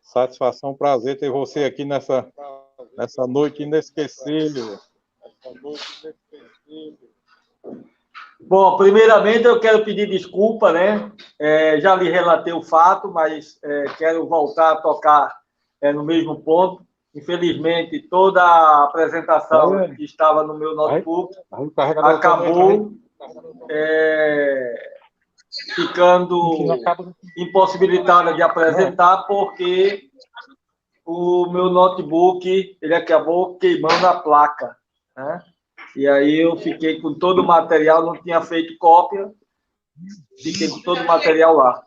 Satisfação, prazer ter você aqui nessa noite inesquecível. Bom, primeiramente eu quero pedir desculpa, né? Já lhe relatei o fato, mas quero voltar a tocar no mesmo ponto. Infelizmente, toda a apresentação que estava no meu notebook acabou ficando impossibilitada de apresentar porque o meu notebook ele acabou queimando a placa, né? E aí eu fiquei com todo o material, não tinha feito cópia, fiquei com todo o material lá.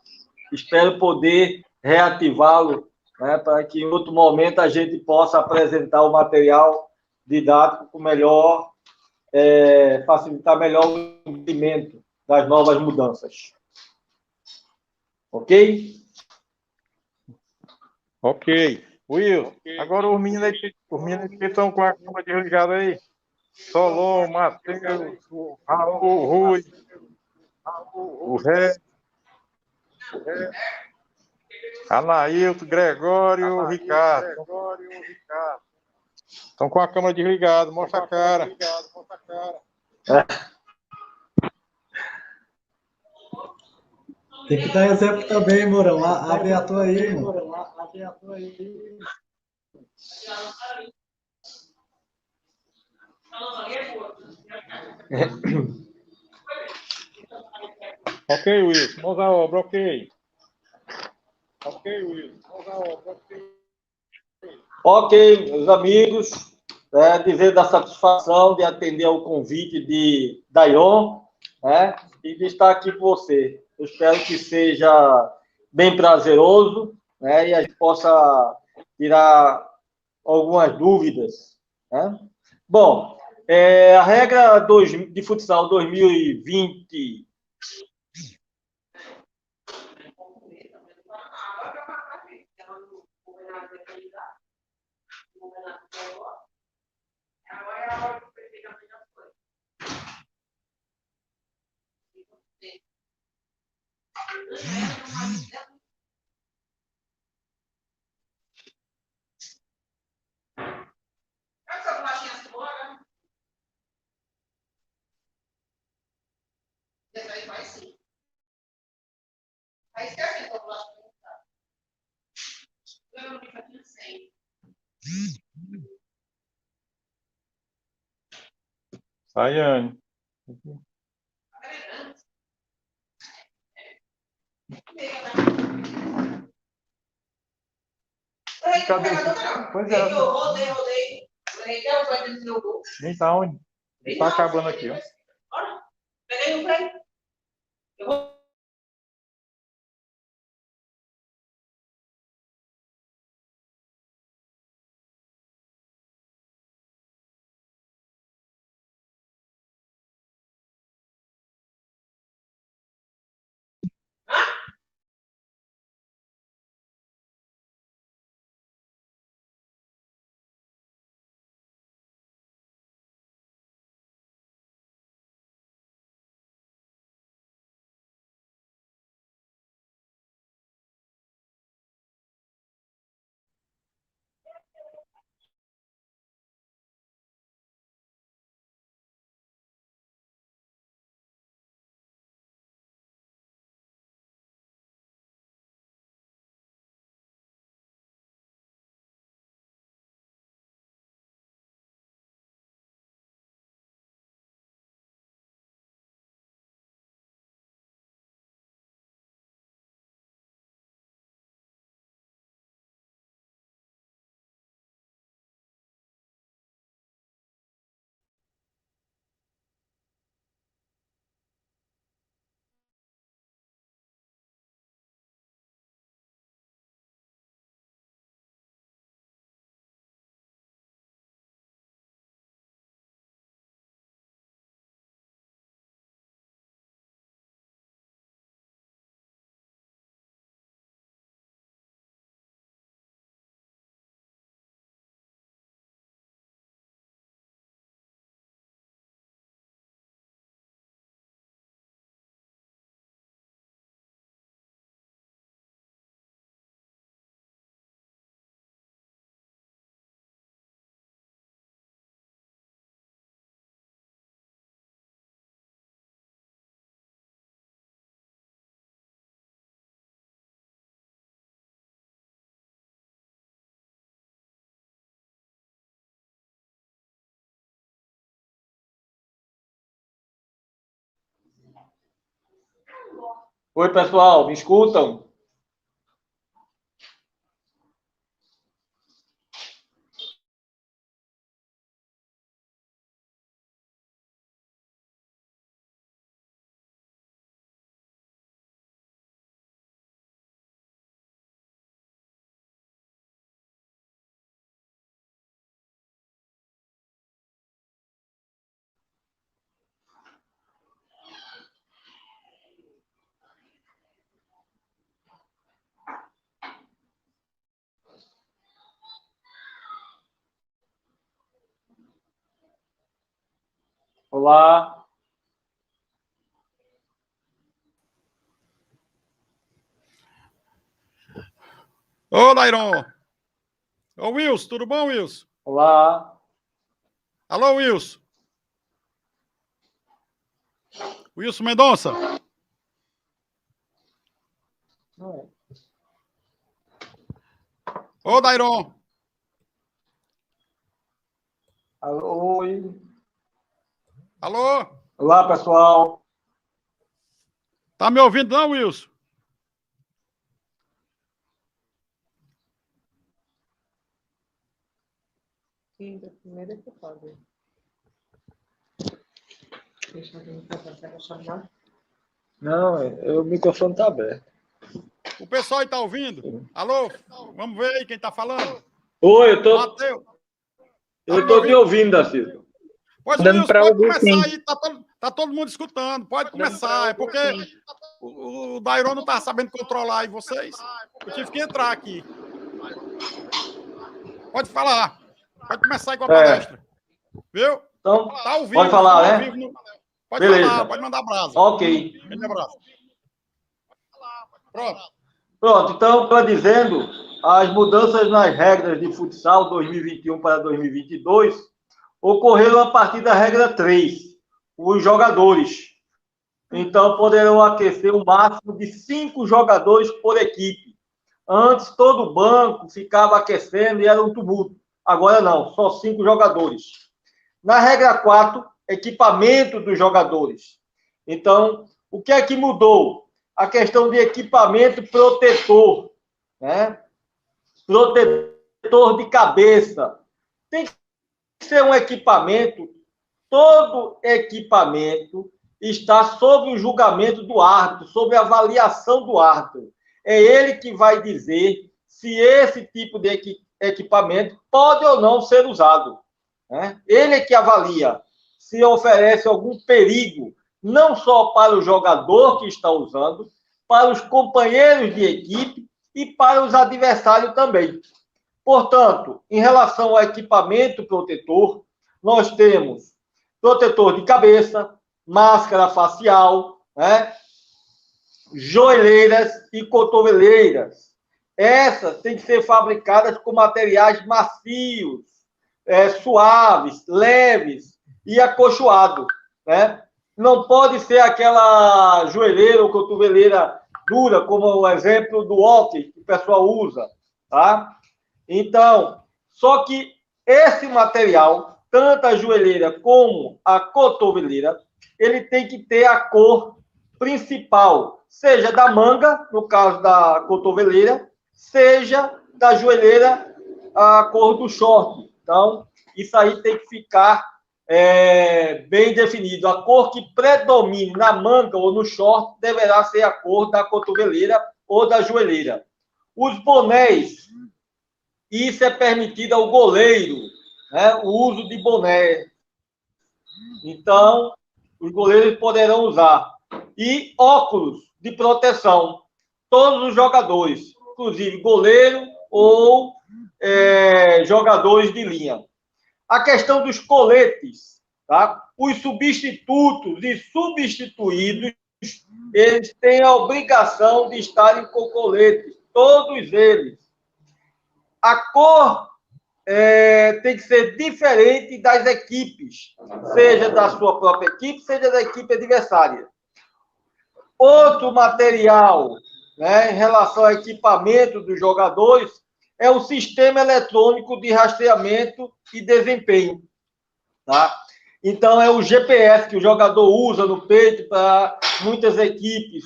Espero poder reativá-lo, né, para que em outro momento a gente possa apresentar o material didático com melhor, facilitar melhor o entendimento das novas mudanças. Ok? Ok. Will, agora os meninos que estão com a câmera desligada aí. Solon, Matheus, o Raul, o Rui, o Ré, Anailton, Gregório, o Ricardo. Estão com a câmera desligada, mostra a cara. Tem que dar exemplo também, Mourão. Abre a tua aí, mano. Ok, Wilson, vamos à obra, ok. Ok, meus amigos, dizer da satisfação de atender ao convite de Dayon, né, e de estar aqui com você. Eu espero que seja bem prazeroso, né, e a gente possa tirar algumas dúvidas, né? Bom, a regra de futsal 2020. Sayane. Cadê? Pois é. Eu rodei. Nem tá onde? Tá acabando aqui, ó. Peguei o pé. Oi, pessoal, me escutam? Olá. Ô, Dairon! Ô, Wilson, tudo bom, Wilson? Olá. Alô, Wilson? Wilson Mendonça? Ô, Dairon! Alô, oi. Alô? Olá, pessoal. Tá me ouvindo não, Wilson? Primeiro que pode. Deixa eu ver o microfone, vai chamar. Não, o microfone está aberto. O pessoal aí tá ouvindo? Alô? Vamos ver aí quem tá falando. Oi, Mateus. eu tô te ouvindo, Darcy. Pois, Wilson, pode começar aí. Tá todo mundo escutando. Pode começar. É porque o Dairon não tá sabendo controlar aí vocês. Eu tive que entrar aqui. Pode falar. Pode começar aí com a palestra. Viu? Então, tá ao vivo, pode falar, né? Pode Beleza. falar, pode mandar brasa. Ok. Grande abraço. Pronto, então, para dizendo, as mudanças nas regras de futsal 2021 para 2022 ocorreram a partir da regra 3. Os jogadores, então, poderão aquecer um máximo de 5 jogadores por equipe. Antes, todo o banco ficava aquecendo e era um tumulto. Agora não, só 5 jogadores. Na regra 4, equipamento dos jogadores. Então, o que é que mudou? A questão de equipamento protetor, né? Protetor de cabeça. Tem que ser um equipamento, todo equipamento está sob o julgamento do árbitro, sob a avaliação do árbitro. É ele que vai dizer se esse tipo de equipamento pode ou não ser usado. Né? Ele é que avalia se oferece algum perigo, não só para o jogador que está usando, para os companheiros de equipe e para os adversários também. Portanto, em relação ao equipamento protetor, nós temos protetor de cabeça, máscara facial, né? Joelheiras e cotoveleiras. Essas têm que ser fabricadas com materiais macios, suaves, leves e acolchoados, né? Não pode ser aquela joelheira ou cotoveleira dura, como o exemplo do hockey que o pessoal usa, tá? Então, só que esse material, tanto a joelheira como a cotoveleira, ele tem que ter a cor principal, seja da manga, no caso da cotoveleira, seja da joelheira, a cor do short. Então, isso aí tem que ficar bem definido. A cor que predomine na manga ou no short deverá ser a cor da cotoveleira ou da joelheira. Os bonés, isso é permitido ao goleiro, né? O uso de boné. Então, os goleiros poderão usar. E óculos de proteção. Todos os jogadores, inclusive goleiro ou jogadores de linha. A questão dos coletes, tá? Os substitutos e substituídos, eles têm a obrigação de estarem com coletes, todos eles. A cor tem que ser diferente das equipes, seja da sua própria equipe, seja da equipe adversária. Outro material, né, em relação ao equipamento dos jogadores, é o sistema eletrônico de rastreamento e desempenho. Tá? Então, é o GPS que o jogador usa no peito para muitas equipes,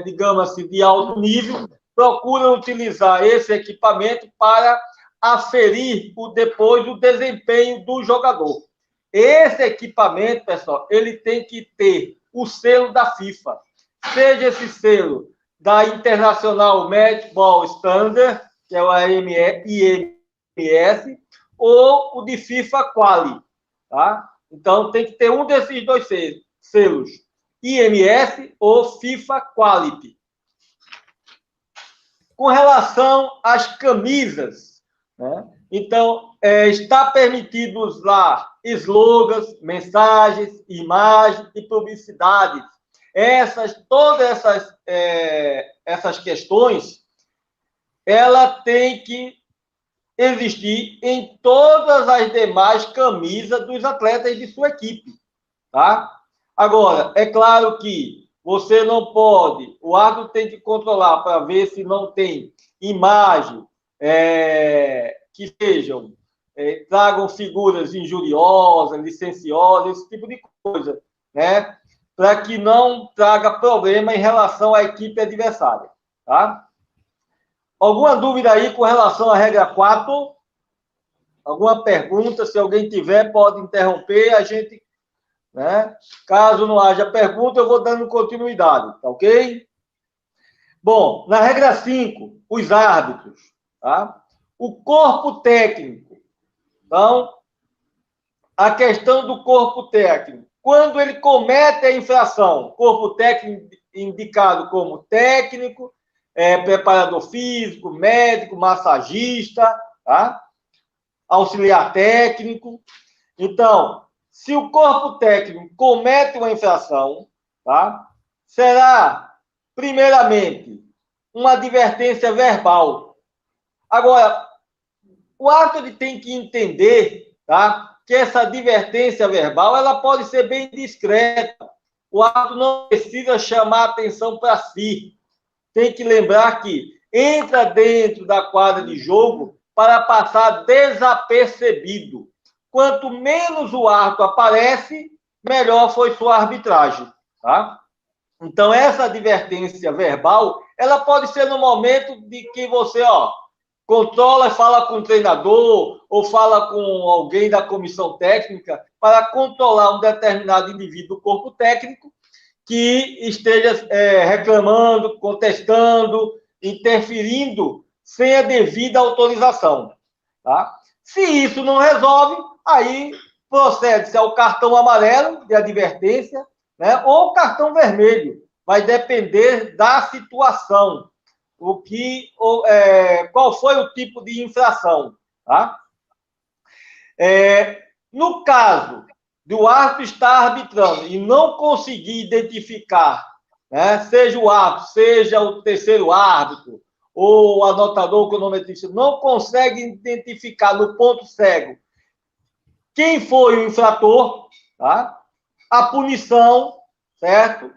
digamos assim, de alto nível, procuram utilizar esse equipamento para aferir depois o desempenho do jogador. Esse equipamento, pessoal, ele tem que ter o selo da FIFA. Seja esse selo da International Matchball Standard, que é o IMS, ou o de FIFA Quali, tá? Então, tem que ter um desses dois selos, IMS ou FIFA Quality. Com relação às camisas, né? Então, está permitido usar slogans, mensagens, imagens e publicidades. Todas essas questões, ela tem que existir em todas as demais camisas dos atletas de sua equipe, tá? Agora, é claro que você não pode, o árbitro tem que controlar para ver se não tem imagem que sejam, tragam figuras injuriosas, licenciosas, esse tipo de coisa, né? Para que não traga problema em relação à equipe adversária, tá? Alguma dúvida aí com relação à regra 4? Alguma pergunta? Se alguém tiver, pode interromper. A gente, né? Caso não haja pergunta, eu vou dando continuidade, tá ok? Bom, na regra 5, os árbitros, tá? O corpo técnico. Então, a questão do corpo técnico. Quando ele comete a infração, corpo técnico indicado como técnico, preparador físico, médico, massagista, tá? Auxiliar técnico. Então, se o corpo técnico comete uma infração, tá? Será, primeiramente, uma advertência verbal. Agora, o árbitro tem que entender, tá? Que essa advertência verbal ela pode ser bem discreta. O árbitro não precisa chamar atenção para si. Tem que lembrar que entra dentro da quadra de jogo para passar desapercebido. Quanto menos o árbitro aparece, melhor foi sua arbitragem, tá? Então, essa advertência verbal, ela pode ser no momento de que você, controla e fala com o treinador ou fala com alguém da comissão técnica para controlar um determinado indivíduo do corpo técnico que esteja reclamando, contestando, interferindo sem a devida autorização, tá? Se isso não resolve, aí procede-se ao cartão amarelo de advertência, né, ou cartão vermelho. Vai depender da situação. Qual foi o tipo de infração, tá? No caso do árbitro estar arbitrando e não conseguir identificar, né, seja o árbitro, seja o terceiro árbitro, ou o anotador, o cronometrista, não consegue identificar no ponto cego quem foi o infrator, tá? A punição, certo?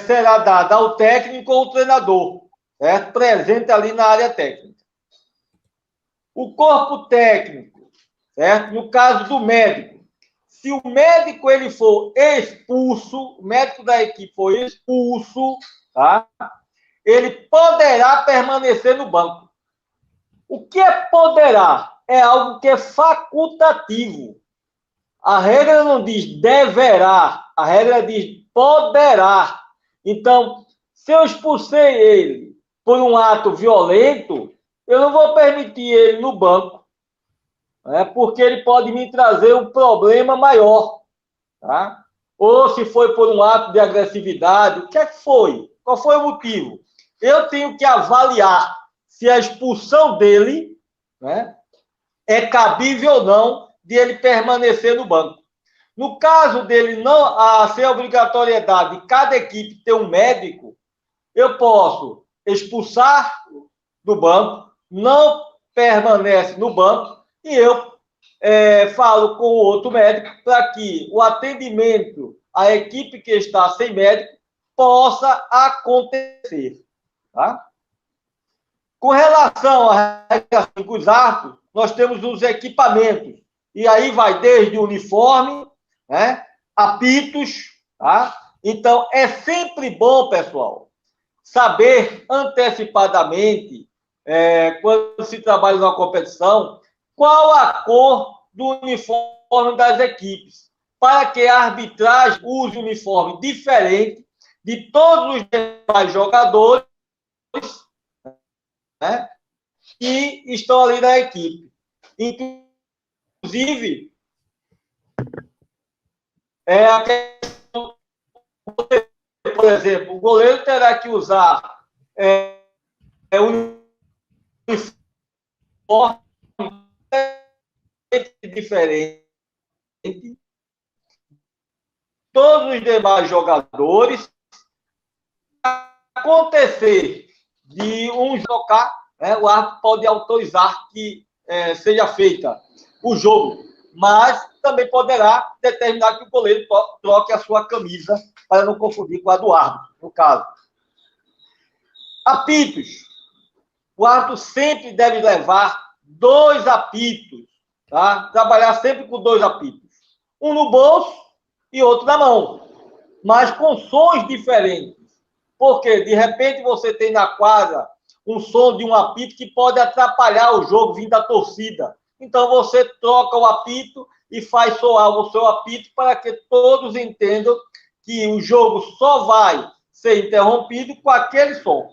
Será dada ao técnico ou ao treinador, certo? Presente ali na área técnica. O corpo técnico, certo? No caso do médico, se o médico ele for expulso, o médico da equipe for expulso, tá? Ele poderá permanecer no banco. O que é poderá? É algo que é facultativo. A regra não diz deverá, a regra diz poderá. Então, se eu expulsei ele por um ato violento, eu não vou permitir ele no banco, né, porque ele pode me trazer um problema maior, tá? Ou se foi por um ato de agressividade, o que é que foi? Qual foi o motivo? Eu tenho que avaliar se a expulsão dele, né, é cabível ou não de ele permanecer no banco. No caso dele não ser obrigatoriedade de cada equipe ter um médico, eu posso expulsar do banco, não permanece no banco, e eu falo com o outro médico para que o atendimento à equipe que está sem médico possa acontecer. Tá? Com relação à regra 5 dos árbitros, nós temos os equipamentos. E aí vai desde o uniforme né? Apitos, tá? Então, é sempre bom, pessoal, saber antecipadamente, quando se trabalha numa competição, qual a cor do uniforme das equipes, para que a arbitragem use um uniforme diferente de todos os demais jogadores, né, que estão ali na equipe. Inclusive, a questão, por exemplo, o goleiro terá que usar um uniforme diferente. Todos os demais jogadores, acontecer de um tocar, o árbitro pode autorizar que seja feita o jogo, mas também poderá determinar que o goleiro troque a sua camisa para não confundir com a do árbitro, no caso. Apitos. O árbitro sempre deve levar 2 apitos, tá? Trabalhar sempre com 2 apitos. Um no bolso e outro na mão, mas com sons diferentes. Porque, de repente, você tem na quadra um som de um apito que pode atrapalhar o jogo vindo da torcida. Então, você troca o apito e faz soar o seu apito para que todos entendam que o jogo só vai ser interrompido com aquele som.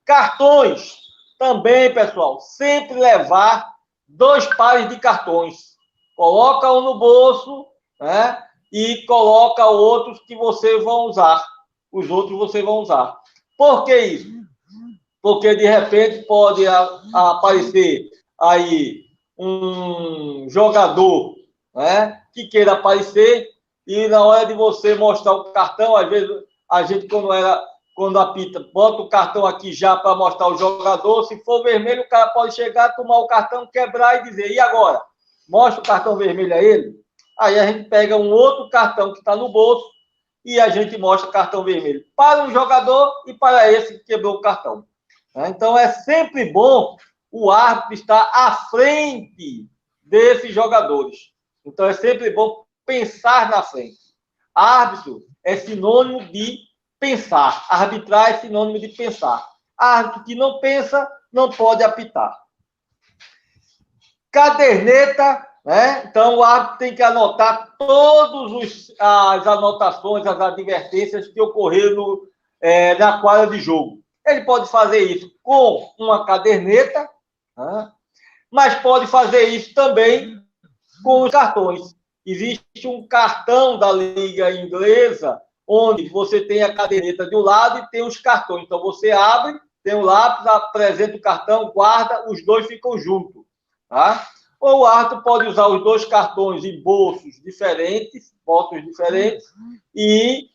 Cartões. Também, pessoal, sempre levar 2 pares de cartões. Coloca um no bolso, né? E coloca outros que vocês vão usar. Os outros vocês vão usar. Por que isso? Porque, de repente, pode aparecer aí um jogador, né, que queira aparecer e na hora de você mostrar o cartão, às vezes, a gente, quando apita, bota o cartão aqui já para mostrar o jogador. Se for vermelho, o cara pode chegar, tomar o cartão, quebrar e dizer, e agora? Mostra o cartão vermelho a ele. Aí a gente pega um outro cartão que está no bolso e a gente mostra o cartão vermelho para um jogador e para esse que quebrou o cartão. Então, é sempre bom o árbitro estar à frente desses jogadores. Então, é sempre bom pensar na frente. Árbitro é sinônimo de pensar. Arbitrar é sinônimo de pensar. Árbitro que não pensa, não pode apitar. Caderneta, né? Então, o árbitro tem que anotar todas as anotações, as advertências que ocorreram na quadra de jogo. Ele pode fazer isso com uma caderneta, né? Mas pode fazer isso também com os cartões. Existe um cartão da Liga Inglesa, onde você tem a caderneta de um lado e tem os cartões. Então, você abre, tem um lápis, apresenta o cartão, guarda, os 2 ficam juntos. Tá? Ou o árbitro pode usar os 2 cartões em bolsos diferentes, e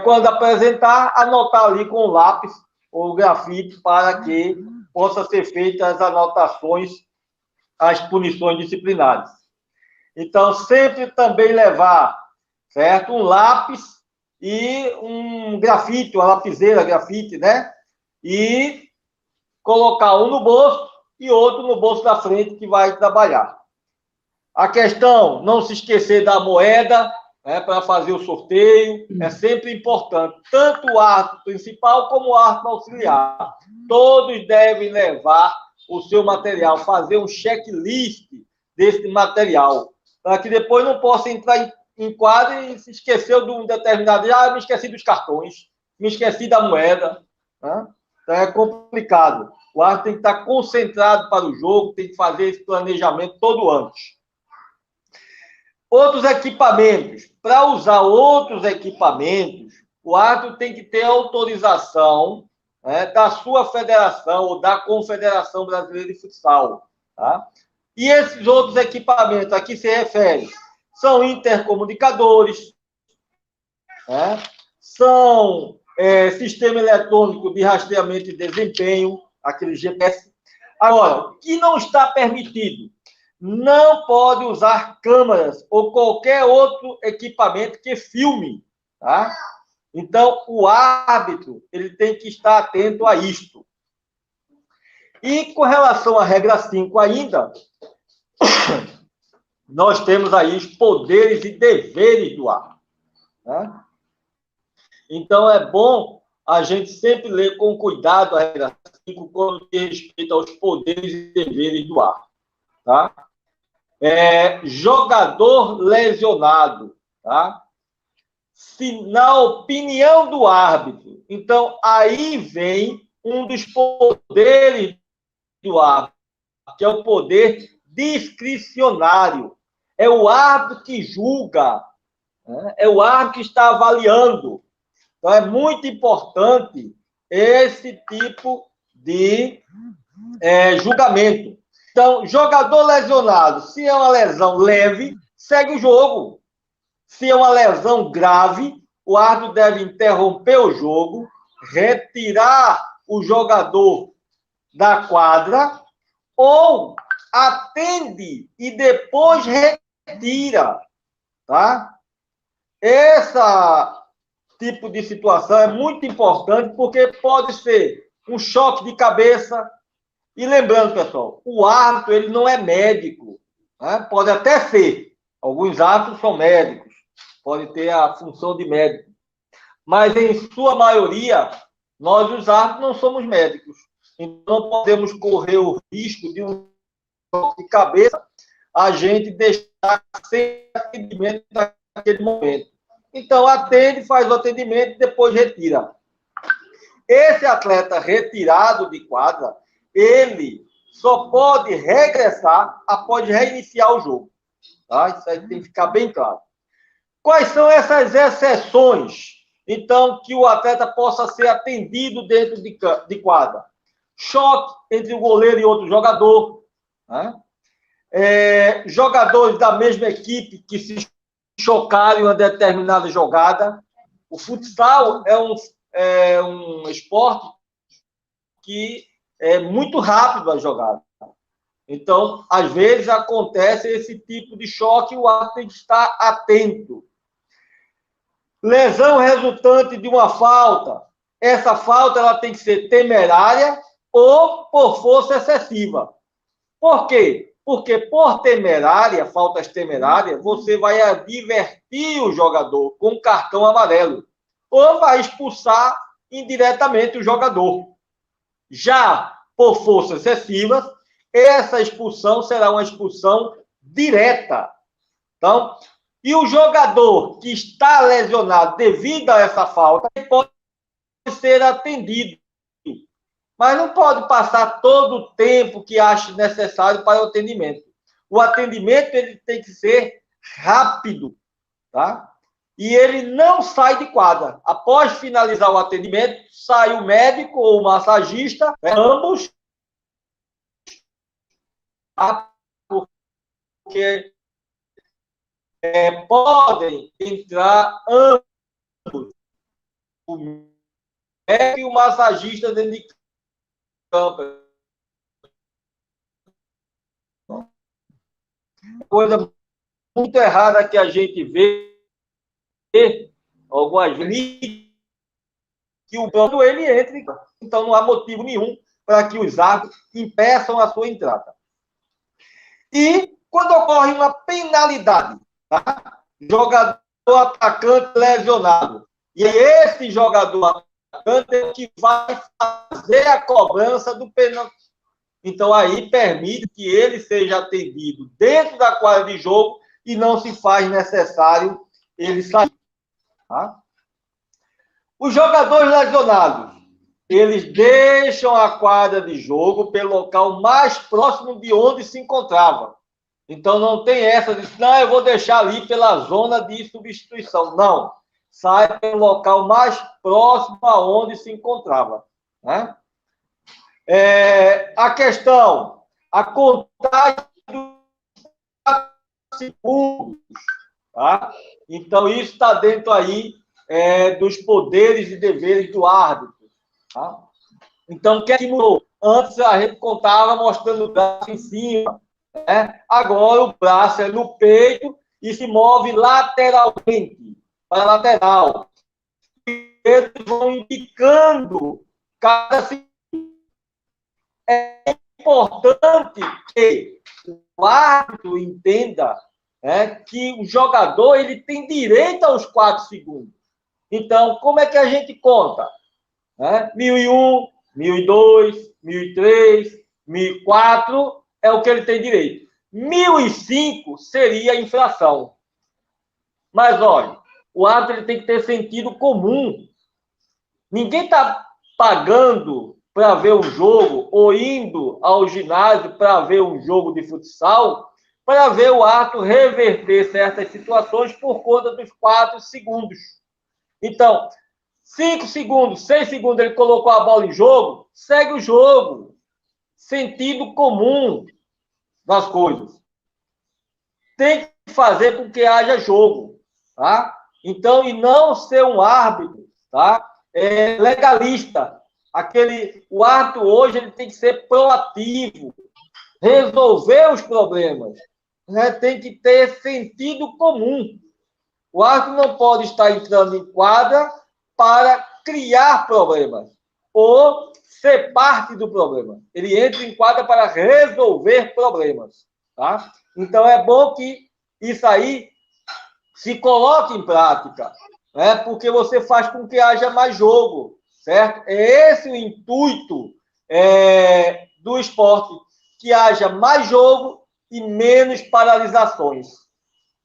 quando apresentar, anotar ali com o lápis ou grafite para que possa ser feitas as anotações, as punições disciplinares. Então, sempre também levar, certo? Um lápis e um grafite, uma lapiseira, grafite, né? E colocar um no bolso e outro no bolso da frente que vai trabalhar. A questão, não se esquecer da moeda, para fazer o sorteio, é sempre importante. Tanto o árbitro principal como o árbitro auxiliar. Todos devem levar o seu material, fazer um checklist desse material, para que depois não possa entrar em quadra e se esqueceu de um determinado... me esqueci dos cartões, me esqueci da moeda. Né? Então é complicado. O árbitro tem que estar concentrado para o jogo, tem que fazer esse planejamento todo antes. Outros equipamentos. Para usar outros equipamentos, o árbitro tem que ter autorização da sua federação ou da Confederação Brasileira de Futsal. Tá? E esses outros equipamentos a que se refere são intercomunicadores, são sistema eletrônico de rastreamento e desempenho, aquele GPS. Agora, o que não está permitido? Não pode usar câmeras ou qualquer outro equipamento que filme, tá? Então, o árbitro ele tem que estar atento a isto. E com relação à regra 5 ainda, nós temos aí os poderes e deveres do árbitro. Né? Então, é bom a gente sempre ler com cuidado a regra 5 quando diz respeito aos poderes e deveres do árbitro. Tá? Jogador lesionado. Tá? Na opinião do árbitro. Então, aí vem um dos poderes do árbitro, que é o poder discricionário. É o árbitro que julga, né? É o árbitro que está avaliando. Então, é muito importante esse tipo de julgamento. Então, jogador lesionado, se é uma lesão leve, segue o jogo. Se é uma lesão grave, o árbitro deve interromper o jogo, retirar o jogador da quadra ou atende e depois retira. Tá? Esse tipo de situação é muito importante porque pode ser um choque de cabeça. E lembrando, pessoal, o árbitro ele não é médico. Né? Pode até ser. Alguns árbitros são médicos. Pode ter a função de médico. Mas, em sua maioria, nós, os árbitros, não somos médicos. Então, não podemos correr o risco de um choque de cabeça a gente deixar sem atendimento naquele momento. Então, atende, faz o atendimento e depois retira. Esse atleta retirado de quadra, ele só pode regressar após reiniciar o jogo. Tá? Isso aí tem que ficar bem claro. Quais são essas exceções, então, que o atleta possa ser atendido dentro de quadra? Choque entre o goleiro e outro jogador. Né? Jogadores da mesma equipe que se chocaram em uma determinada jogada. O futsal é um esporte que é muito rápido a jogada. Então, às vezes, acontece esse tipo de choque e o árbitro tem que estar atento. Lesão resultante de uma falta. Essa falta ela tem que ser temerária ou por força excessiva. Por quê? Porque por temerária, faltas temerárias, você vai advertir o jogador com cartão amarelo ou vai expulsar indiretamente o jogador. Já por força excessiva, essa expulsão será uma expulsão direta. Então, e o jogador que está lesionado devido a essa falta pode ser atendido, mas não pode passar todo o tempo que ache necessário para o atendimento. O atendimento ele tem que ser rápido, tá? E ele não sai de quadra. Após finalizar o atendimento, sai o médico ou o massagista, ambos, porque podem entrar ambos, o médico e o massagista dentro de campo. Coisa muito errada que a gente vê algumas vezes que o plano ele entre, então não há motivo nenhum para que os árbitros impeçam a sua entrada. E quando ocorre uma penalidade, tá? Jogador atacante lesionado, e esse jogador atacante é o que vai fazer a cobrança do pênalti. Então aí permite que ele seja atendido dentro da quadra de jogo e não se faz necessário ele sair. Tá? Os jogadores lesionados, eles deixam a quadra de jogo pelo local mais próximo de onde se encontrava. Então, não tem essa de, não, eu vou deixar ali pela zona de substituição. Não. Sai pelo local mais próximo aonde se encontrava. Né? A questão, a contagem dos segundos. Tá? Então, isso está dentro aí dos poderes e deveres do árbitro. Tá? Então, o que é que mudou? Antes a gente contava mostrando o braço em cima. Né? Agora o braço é no peito e se move lateralmente, para a lateral. Eles vão indicando cada segundo. É importante que o árbitro entenda que o jogador ele tem direito aos 4 segundos. Então, como é que a gente conta? 1001, 1002, 1003, 1004 é o que ele tem direito. 1005 seria infração. Mas, olha, o árbitro ele tem que ter sentido comum. Ninguém está pagando para ver um jogo ou indo ao ginásio para ver um jogo de futsal para ver o árbitro reverter certas situações por conta dos 4 segundos. Então, 5 segundos, 6 segundos ele colocou a bola em jogo, segue o jogo. Sentido comum das coisas. Tem que fazer com que haja jogo, tá? Então, e não ser um árbitro, tá? Legalista. O árbitro hoje ele tem que ser proativo, resolver os problemas, tem que ter sentido comum. O árbitro não pode estar entrando em quadra para criar problemas ou ser parte do problema. Ele entra em quadra para resolver problemas, tá? Então é bom que isso aí se coloque em prática, porque você faz com que haja mais jogo, certo? É esse o intuito do esporte, que haja mais jogo e menos paralisações.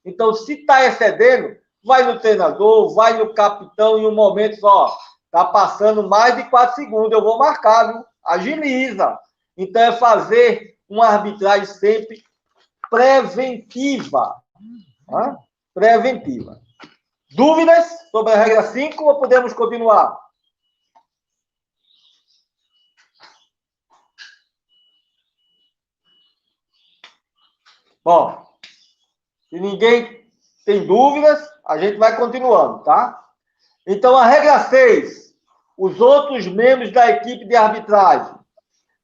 Então, se está excedendo, vai no treinador, vai no capitão, em um momento só, está passando mais de 4 segundos, eu vou marcar, viu? Agiliza. Então, é fazer uma arbitragem sempre preventiva. Tá? Preventiva. Dúvidas sobre a regra 5 ou podemos continuar? Bom, se ninguém tem dúvidas, a gente vai continuando, tá? Então, a regra 6, os outros membros da equipe de arbitragem.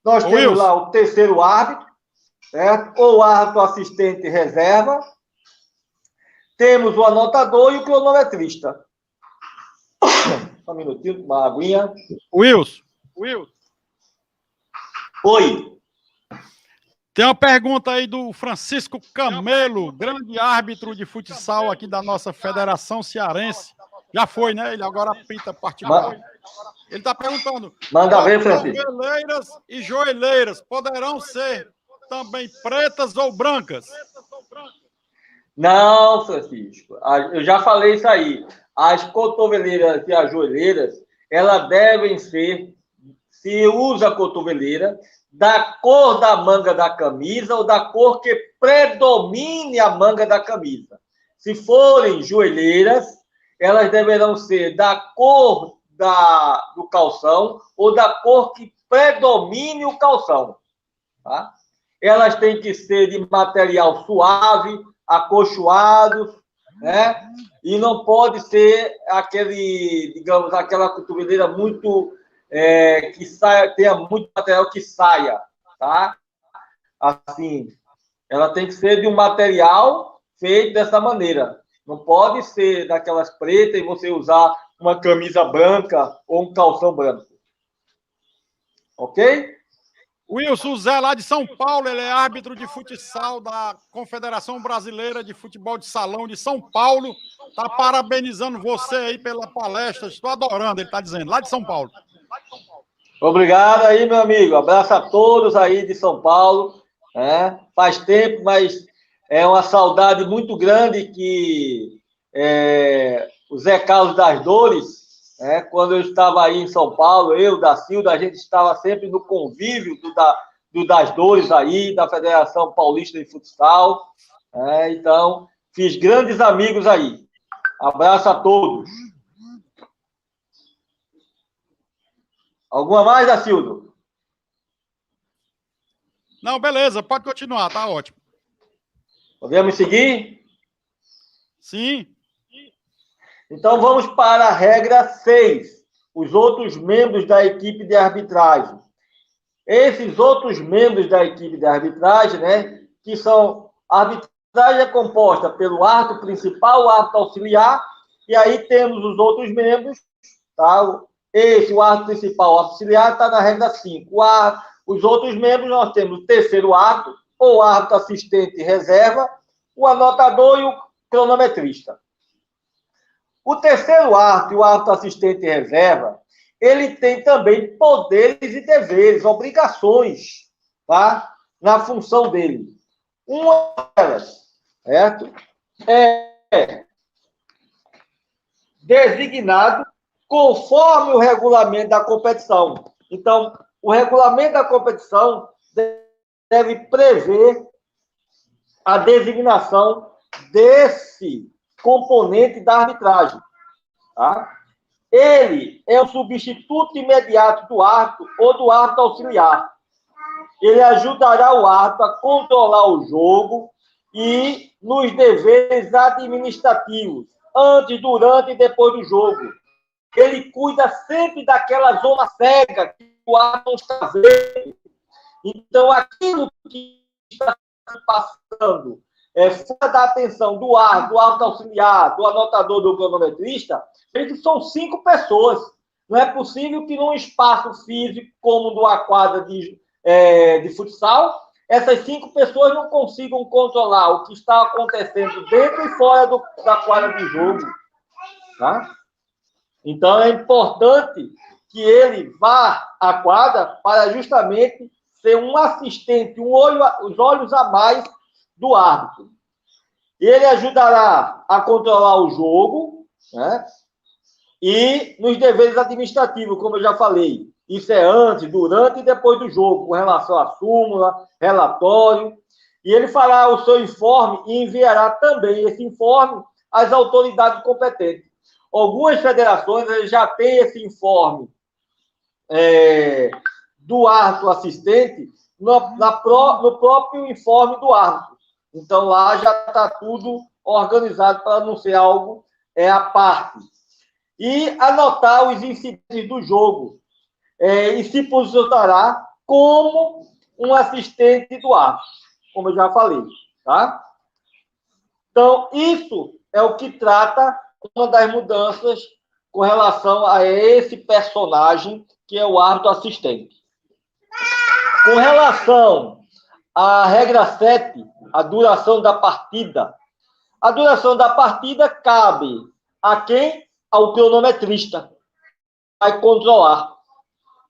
Nós temos lá o terceiro árbitro, certo? Ou árbitro assistente reserva. Temos o anotador e o cronometrista. Só um minutinho, uma aguinha. Wilson. Oi. Tem uma pergunta aí do Francisco Camelo, grande árbitro de futsal aqui da nossa Federação Cearense. Já foi, né? Ele agora apita particular. Ele está perguntando: manda ver, Francisco. Cotoveleiras e joelheiras poderão ser também pretas ou brancas? Não, Francisco. Eu já falei isso aí. As cotoveleiras e as joelheiras, elas devem ser, se usa a cotoveleira, da cor da manga da camisa ou da cor que predomine a manga da camisa. Se forem joelheiras, elas deverão ser da cor do calção ou da cor que predomine o calção. Tá? Elas têm que ser de material suave, acolchoado, né? E não pode ser aquela cotoveleira muito que saia, tenha muito material que saia, tá? Assim, ela tem que ser de um material feito dessa maneira. Não pode ser daquelas pretas e você usar uma camisa branca ou um calção branco. Ok? Wilson, o Zé lá de São Paulo, ele é árbitro de futsal da Confederação Brasileira de Futebol de Salão de São Paulo. Tá parabenizando você aí pela palestra. Estou adorando, ele está dizendo, lá de São Paulo. Obrigado aí, meu amigo. Abraço a todos aí de São Paulo. Faz tempo, mas é uma saudade muito grande que o Zé Carlos das Dores, quando eu estava aí em São Paulo, eu, da Silda, a gente estava sempre no convívio do das Dores aí, da Federação Paulista de Futsal. Então, fiz grandes amigos aí. Abraço a todos. Alguma mais, Dacildo? Não, beleza, pode continuar, tá ótimo. Podemos seguir? Sim. Então, vamos para a regra 6. Os outros membros da equipe de arbitragem. Esses outros membros da equipe de arbitragem, que são... A arbitragem é composta pelo árbitro principal, o árbitro auxiliar, e aí temos os outros membros, tá? O árbitro principal, o auxiliar, está na regra 5. Os outros membros, nós temos o terceiro árbitro, ou árbitro assistente reserva, o anotador e o cronometrista. O terceiro árbitro, o árbitro assistente de reserva, ele tem também poderes e deveres, obrigações, tá? Na função dele. Uma delas, certo? É designado conforme o regulamento da competição. Então, o regulamento da competição deve prever a designação desse componente da arbitragem. Tá? Ele é o substituto imediato do árbitro ou do árbitro auxiliar. Ele ajudará o árbitro a controlar o jogo e nos deveres administrativos, antes, durante e depois do jogo. Ele cuida sempre daquela zona cega que o árbitro não está vendo. Então, aquilo que está se passando fora da atenção do árbitro auxiliar, do anotador, do cronometrista, eles são 5 pessoas. Não é possível que num espaço físico como numa quadra de futsal, essas 5 pessoas não consigam controlar o que está acontecendo dentro e fora da quadra de jogo. Tá? Então, é importante que ele vá à quadra para justamente ser um assistente, os olhos a mais do árbitro. Ele ajudará a controlar o jogo, né? E nos deveres administrativos, como eu já falei. Isso é antes, durante e depois do jogo, com relação à súmula, relatório. E ele fará o seu informe e enviará também esse informe às autoridades competentes. Algumas federações já têm esse informe do árbitro assistente no próprio informe do árbitro. Então, lá já está tudo organizado para não ser algo à parte. E anotar os incidentes do jogo. E se posicionará como um assistente do árbitro, como eu já falei. Tá? Então, isso é o que trata uma das mudanças com relação a esse personagem que é o árbitro assistente. Com relação à regra 7, a duração da partida. A duração da partida cabe a quem? Ao cronometrista. Vai controlar.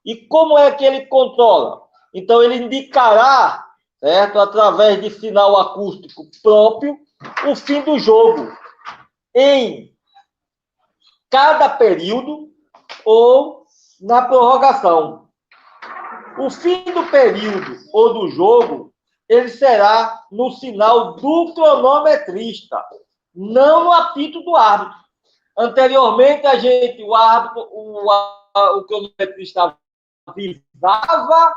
E como é que ele controla? Então, ele indicará, certo, através de sinal acústico próprio, o fim do jogo em cada período ou na prorrogação. O fim do período ou do jogo, ele será no sinal do cronometrista, não no apito do árbitro. Anteriormente, o cronometrista avisava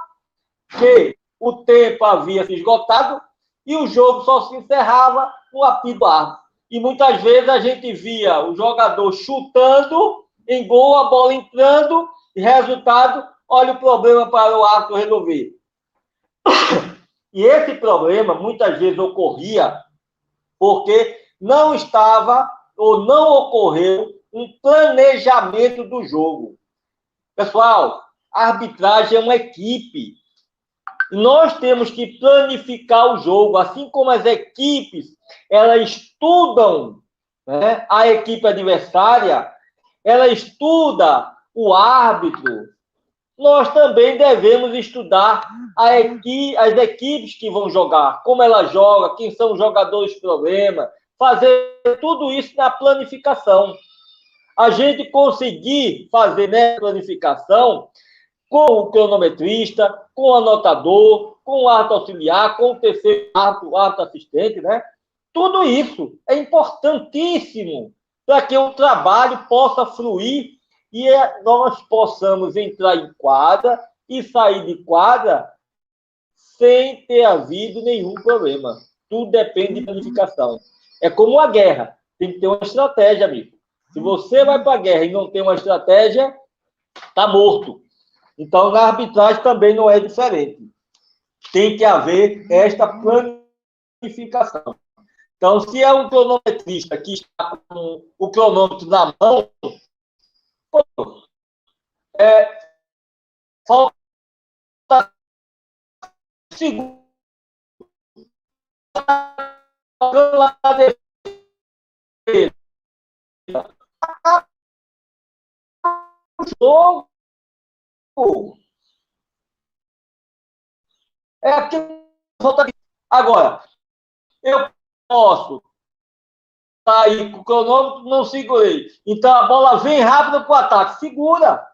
que o tempo havia se esgotado e o jogo só se encerrava no apito do árbitro. E muitas vezes a gente via o jogador chutando em gol, a bola entrando, e resultado, olha o problema para o árbitro resolver. E esse problema muitas vezes ocorria porque não estava ou não ocorreu um planejamento do jogo. Pessoal, a arbitragem é uma equipe. Nós temos que planificar o jogo, assim como as equipes, elas estudam, né, a equipe adversária, ela estuda o árbitro. Nós também devemos estudar as equipes que vão jogar, como ela joga, quem são os jogadores problema, fazer tudo isso na planificação. A gente conseguir fazer nessa planificação com o cronometrista, com o anotador, com o árbitro auxiliar, com o terceiro árbitro, o árbitro assistente, né? Tudo isso é importantíssimo para que o trabalho possa fluir e nós possamos entrar em quadra e sair de quadra sem ter havido nenhum problema. Tudo depende de planificação. É como a guerra. Tem que ter uma estratégia, amigo. Se você vai para a guerra e não tem uma estratégia, está morto. Então, na arbitragem também não é diferente. Tem que haver esta planificação. Então, se é um cronometrista que está com o cronômetro na mão, falta segundo lá na defesa. O jogo é aquilo. Agora, eu posso sair com o cronômetro, não segurei. Então a bola vem rápida para o ataque. Segura.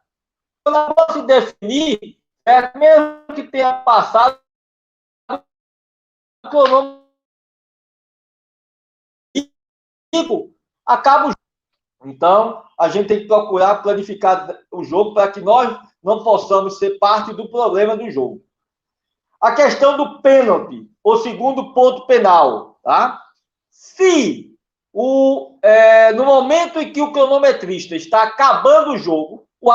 Quando a bola se definir, mesmo que tenha passado, o cronômetro acaba o jogo. Então, a gente tem que procurar planificar o jogo para que nós não possamos ser parte do problema do jogo. A questão do pênalti, o segundo ponto penal, tá? Se no momento em que o cronometrista está acabando o jogo, o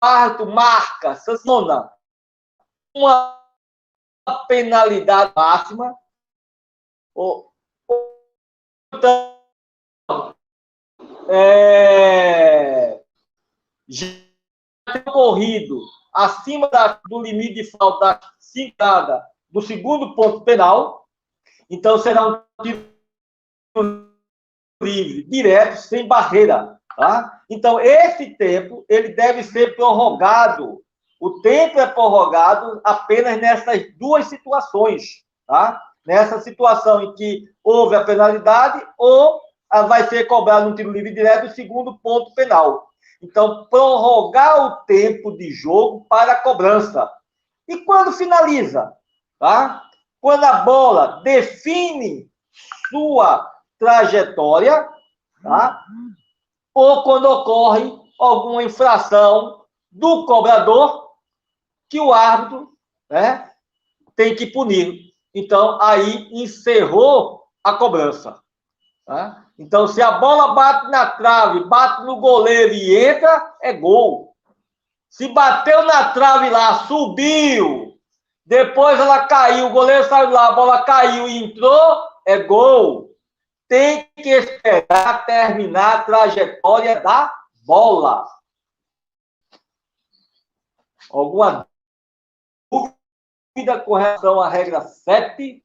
árbitro marca, sanciona uma penalidade máxima, então, já tem corrido acima do limite de falta ciclada do segundo ponto penal, então será um tiro livre, direto, sem barreira, tá? Então, esse tempo, ele deve ser prorrogado. O tempo é prorrogado apenas nessas duas situações, tá? Nessa situação em que houve a penalidade ou vai ser cobrado um tiro livre direto o segundo ponto penal. Então, prorrogar o tempo de jogo para a cobrança. E quando finaliza, tá? Quando a bola define sua trajetória, tá? Ou quando ocorre alguma infração do cobrador que o árbitro, né, tem que punir. Então, aí encerrou a cobrança. Tá? Então, se a bola bate na trave, bate no goleiro e entra, é gol. Se bateu na trave lá, subiu, depois ela caiu, o goleiro saiu lá, a bola caiu e entrou, é gol. Tem que esperar terminar a trajetória da bola. Alguma dúvida com relação à regra 7?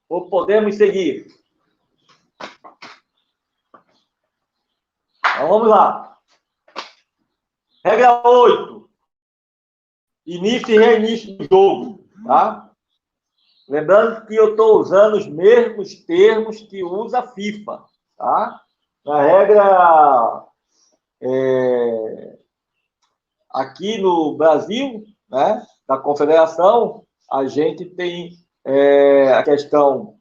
Ou podemos seguir? Então, vamos lá. Regra 8. Início e reinício do jogo. Tá? Lembrando que eu estou usando os mesmos termos que usa a FIFA. Tá? Na regra... aqui no Brasil, né, da Confederação, a gente tem a questão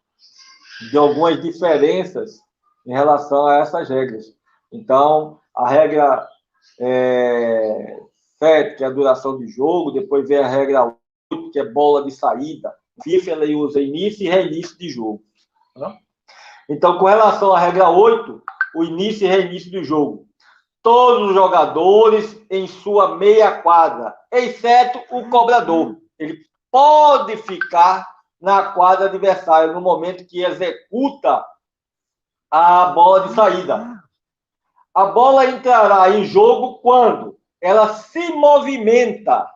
de algumas diferenças em relação a essas regras. Então, a regra 7, que é a duração do jogo, depois vem a regra 8, que é bola de saída. A FIFA ela usa início e reinício de jogo. Tá? Então, com relação à regra 8, o início e reinício do jogo. Todos os jogadores em sua meia quadra, exceto o cobrador. Ele pode ficar na quadra adversária no momento que executa a bola de saída. A bola entrará em jogo quando ela se movimenta,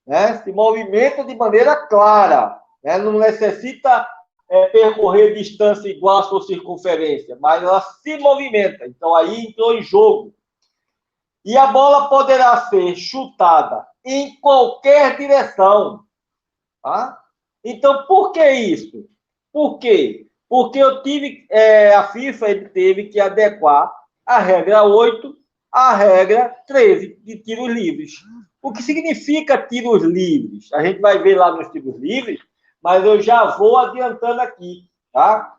né? Se movimenta de maneira clara, né? Não necessita percorrer distância igual à sua circunferência, mas ela se movimenta. Então, aí entrou em jogo. E a bola poderá ser chutada em qualquer direção. Tá? Então, por que isso? Por quê? Porque a FIFA teve que adequar a regra 8 à regra 13 de tiros livres. O que significa tiros livres? A gente vai ver lá nos tiros livres, mas eu já vou adiantando aqui. Tá?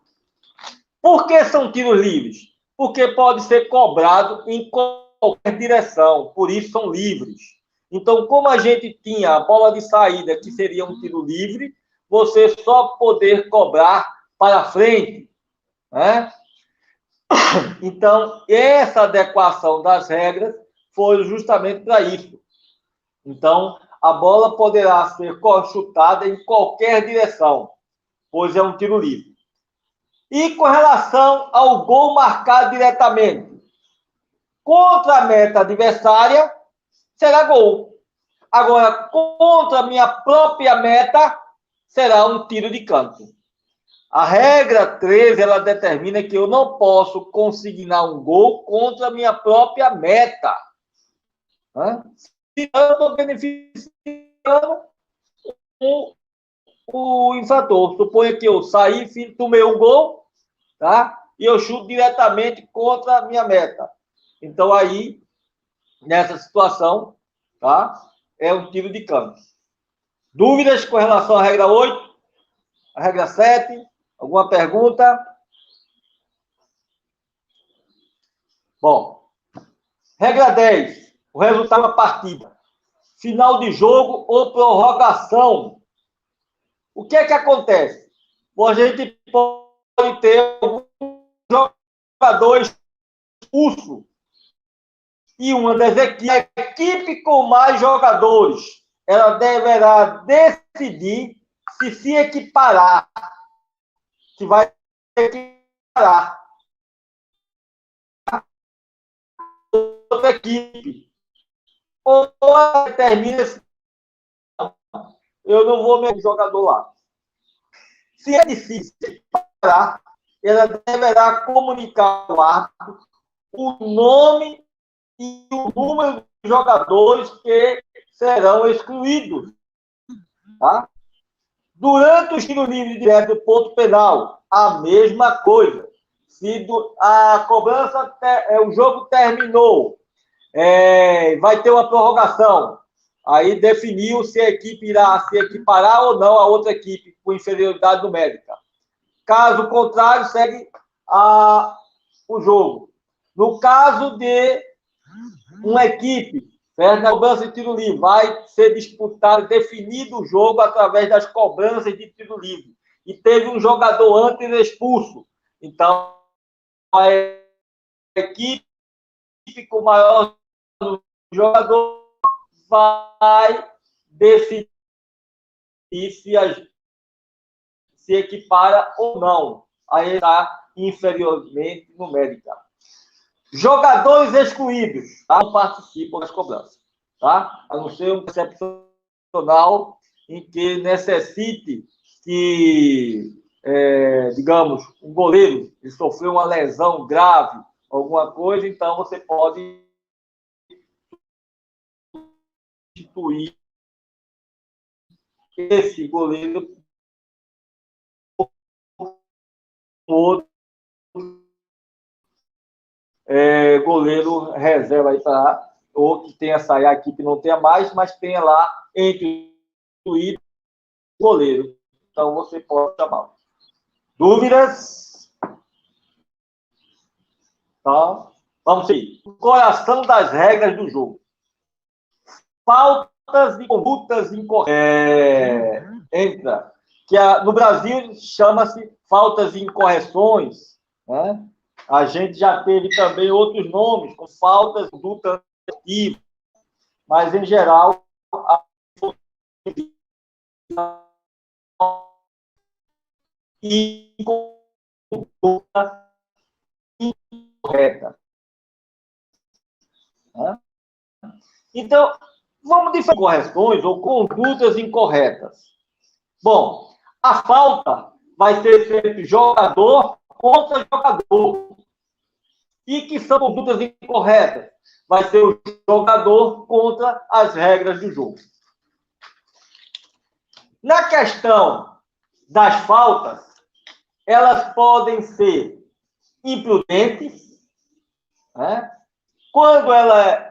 Por que são tiros livres? Porque pode ser cobrado em qualquer direção, por isso são livres. Então, como a gente tinha a bola de saída, que seria um tiro livre, você só poder cobrar para frente, né? Então, essa adequação das regras foi justamente para isso. Então, a bola poderá ser chutada em qualquer direção, pois é um tiro livre. E com relação ao gol marcado diretamente, contra a meta adversária, será gol. Agora, contra a minha própria meta, será um tiro de canto. A regra 13, ela determina que eu não posso consignar um gol contra a minha própria meta. Se eu estou beneficiando o infrator. Suponha que eu saí, tomei um gol, tá? E eu chuto diretamente contra a minha meta. Então, aí, nessa situação, tá? É um tiro de canto. Dúvidas com relação à regra 8? A regra 7? Alguma pergunta? Bom, regra 10. O resultado da partida. Final de jogo ou prorrogação. O que é que acontece? Bom, a gente pode ter algum jogador expulso e uma das equipes, a equipe com mais jogadores, ela deverá decidir se equiparar, se vai equiparar outra equipe, ou determina se eu não vou meu jogador lá. Se é difícil separar, ela deverá comunicar ao árbitro o nome e o número de jogadores que serão excluídos. Tá? Durante o tiro livre direto do ponto penal, a mesma coisa. Se a cobrança, o jogo terminou, vai ter uma prorrogação. Aí definiu se a equipe irá se equiparar ou não a outra equipe com inferioridade numérica. Caso contrário, segue o jogo. No caso de uma equipe, na cobrança de tiro livre, vai ser disputado, definido o jogo através das cobranças de tiro livre. E teve um jogador antes expulso. Então, a equipe com o maior jogador vai decidir se equipara ou não a está inferiormente numérica. Jogadores excluídos, tá? Não participam das cobranças, tá? A não ser um excepcional em que necessite que, digamos, um goleiro ele sofreu uma lesão grave, alguma coisa, então você pode substituir esse goleiro por outro goleiro reserva aí para ou que tenha saído a equipe não tenha mais, mas tenha lá entre o goleiro. Então você pode chamar. Dúvidas? Então, vamos seguir. O coração das regras do jogo. Faltas e condutas incorretas. Entra. Que no Brasil chama-se faltas e incorreções, né? A gente já teve também outros nomes, com faltas e condutas ativas, mas, em geral, a e conduta incorreta. Então, vamos definir correções ou condutas incorretas. Bom, a falta vai ser feita jogador contra jogador. E que são condutas incorretas? Vai ser o jogador contra as regras do jogo. Na questão das faltas, elas podem ser imprudentes, né? Quando ela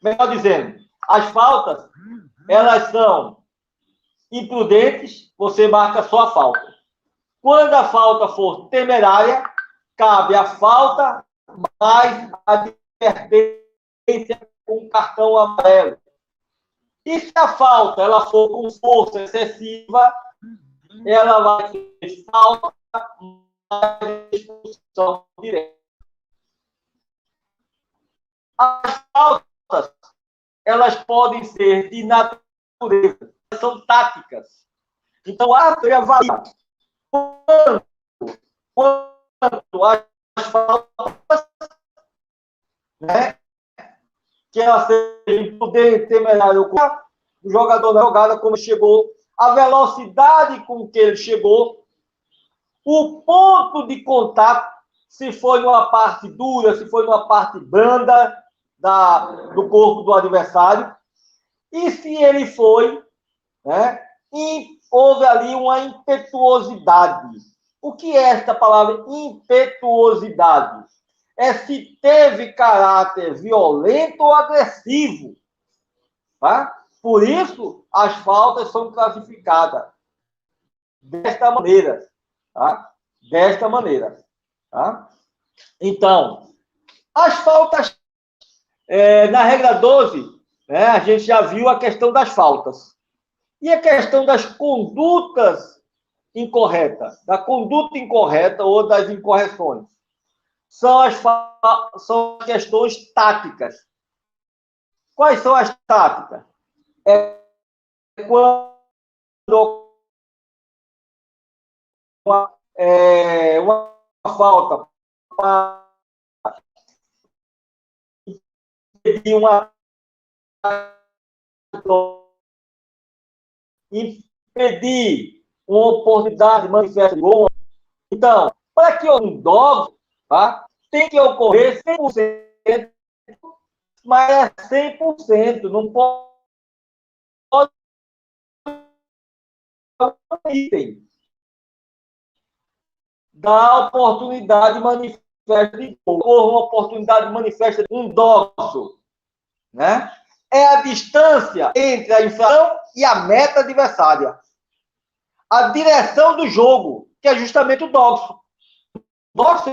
melhor dizendo, as faltas, elas são imprudentes, você marca só a falta. Quando a falta for temerária, cabe a falta mais a advertência com cartão amarelo. E se a falta ela for com força excessiva, ela vai ser falta mais expulsão direta. As faltas, elas podem ser de natureza, são táticas. Então, a árbitro avalia quanto as faltas, né, que ela seja imprudente, temerária, o jogador na jogada, como chegou a velocidade com que ele chegou, o ponto de contato, se foi numa parte dura, se foi numa parte branda do corpo do adversário, e se ele foi, né, e houve ali uma impetuosidade. O que é esta palavra impetuosidade? É se teve caráter violento ou agressivo. Tá? Por isso, as faltas são classificadas desta maneira. Tá? Desta maneira. Tá? Então, as faltas, na regra 12, né, a gente já viu a questão das faltas. E a questão das condutas incorretas, da conduta incorreta ou das incorreções. São as questões táticas. Quais são as táticas? É quando uma falta para impedir uma oportunidade de manifesta de gol. Então, para que um dog, tá, tem que ocorrer 100%, mas é 100%, não pode item da oportunidade manifesta de gol, ou uma oportunidade manifesta de um dogso, né? É a distância entre a infração e a meta adversária. A direção do jogo, que é justamente o dogso. Dogso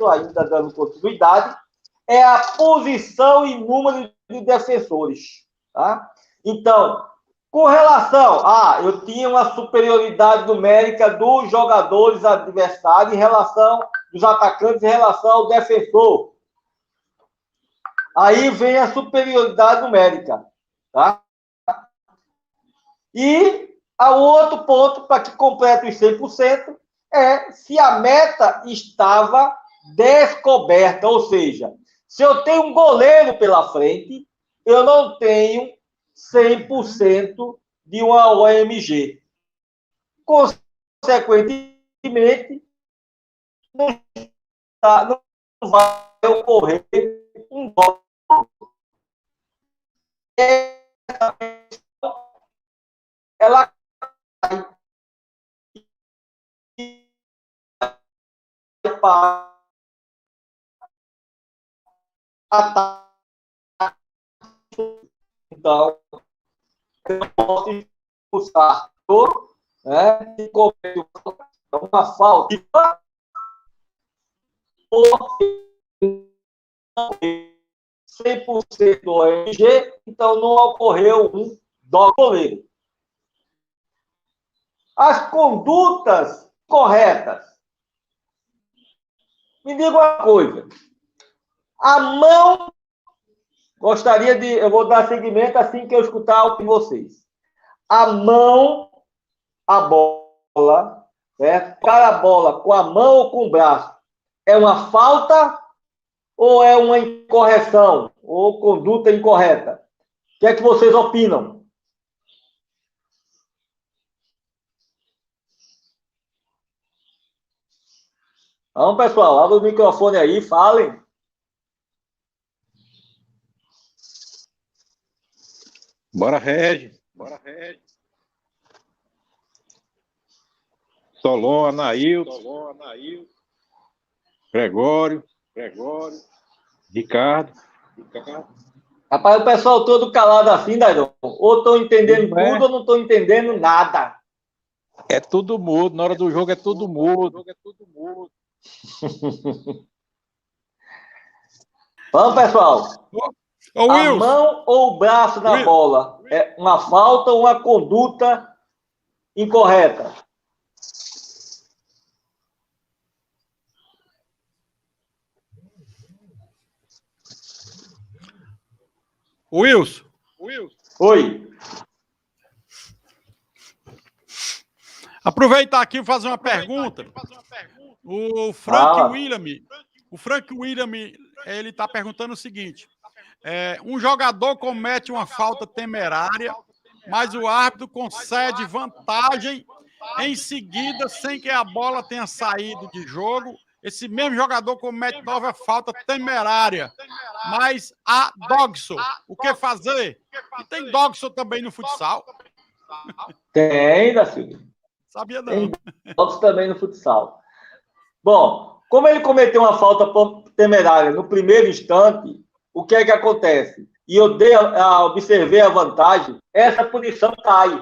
ainda dando continuidade, é a posição e número de defensores. Tá? Então, com relação eu tinha uma superioridade numérica dos jogadores adversários em relação dos atacantes em relação ao defensor. Aí vem a superioridade numérica. Tá? E o outro ponto, para que complete os 100%, é se a meta estava descoberta. Ou seja, se eu tenho um goleiro pela frente, eu não tenho 100% de uma OMG. Consequentemente, não vai ocorrer um gol. Ela para ataque. Então, eu não posso expulsar né, e cometer uma falta porque 100% OMG, então não ocorreu um dó goleiro. As condutas corretas. Me diga uma coisa. A mão, eu vou dar seguimento assim que eu escutar o de vocês. A mão, a bola, né? Tocar a bola com a mão ou com o braço, é uma falta ou é uma incorreção ou conduta incorreta? O que é que vocês opinam? Então, pessoal, abra o microfone aí, falem. Bora, Regis. Bora, Regis. Solon, Anailton, Gregório, Ricardo. Rapaz, o pessoal todo calado assim, Dairon. Ou estou entendendo Não é? tudo ou não estou entendendo nada. É tudo mudo, na hora do jogo é tudo mudo. Vamos, pessoal. Ô, A Wilson, mão ou o braço na bola é uma falta ou uma conduta incorreta? Wilson, Oi. aproveitar aqui e fazer uma pergunta. O Frank William, ele está perguntando o seguinte: um jogador comete uma falta temerária, mas o árbitro concede vantagem em seguida, sem que a bola tenha saído de jogo. Esse mesmo jogador comete nova falta temerária, mas há dogso. O que fazer? E tem dogso também no futsal? Tem, da Silvia. Sabia não. Tem dogso também no futsal. Bom, como ele cometeu uma falta temerária no primeiro instante, o que é que acontece? E eu observei a vantagem, essa punição cai.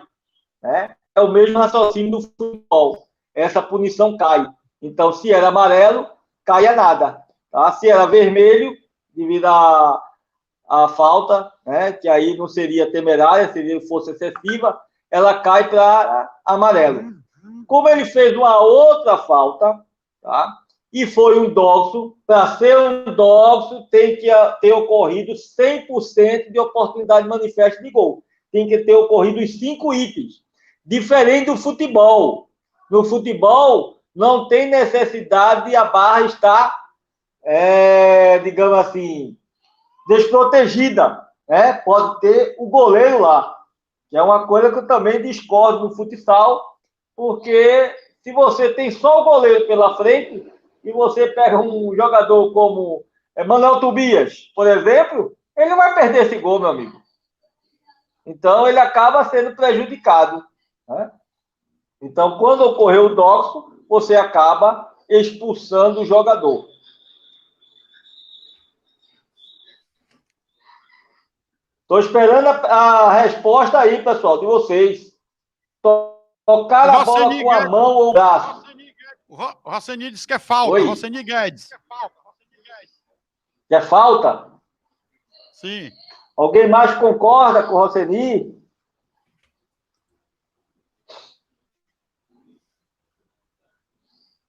Né? É o mesmo raciocínio do futebol. Essa punição cai. Então, se era amarelo, cai a nada. Tá? Se era vermelho, devido à falta, né? Que aí não seria temerária, seria fosse excessiva, ela cai para amarelo. Como ele fez uma outra falta, tá? E foi um dogso, para ser um dogso, tem que ter ocorrido 100% de oportunidade manifesta de gol. Tem que ter ocorrido os 5 itens. Diferente do futebol. No futebol, não tem necessidade de a barra estar, digamos assim, desprotegida. Né? Pode ter o goleiro lá, que é uma coisa que eu também discordo no futsal, porque se você tem só o goleiro pela frente e você pega um jogador como Manuel Tobias, por exemplo, ele não vai perder esse gol, meu amigo. Então, ele acaba sendo prejudicado. Né? Então, quando ocorreu o dogso, você acaba expulsando o jogador. Estou esperando a resposta aí, pessoal, de vocês. Tocar a bola com a mão ou o braço. O Rosseni disse que é falta. Oi. Rosseni Guedes. Que é falta? Sim. Alguém mais concorda com o Rosseni?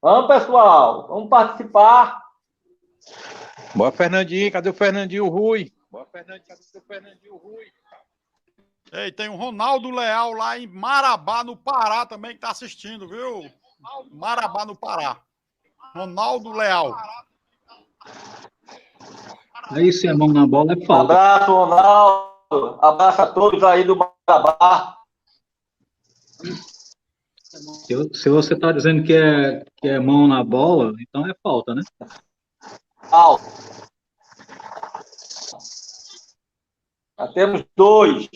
Vamos, pessoal. Vamos participar. Bora, Fernandinho. Cadê o Fernandinho Rui? Ei, tem o Ronaldo Leal lá em Marabá, no Pará, também, que está assistindo, viu? Marabá, no Pará. Ronaldo Leal. Aí, se é mão na bola, é falta. Abraço, Ronaldo. Abraço a todos aí do Marabá. Se você está dizendo que é mão na bola, então é falta, né? Falta. Já temos 2.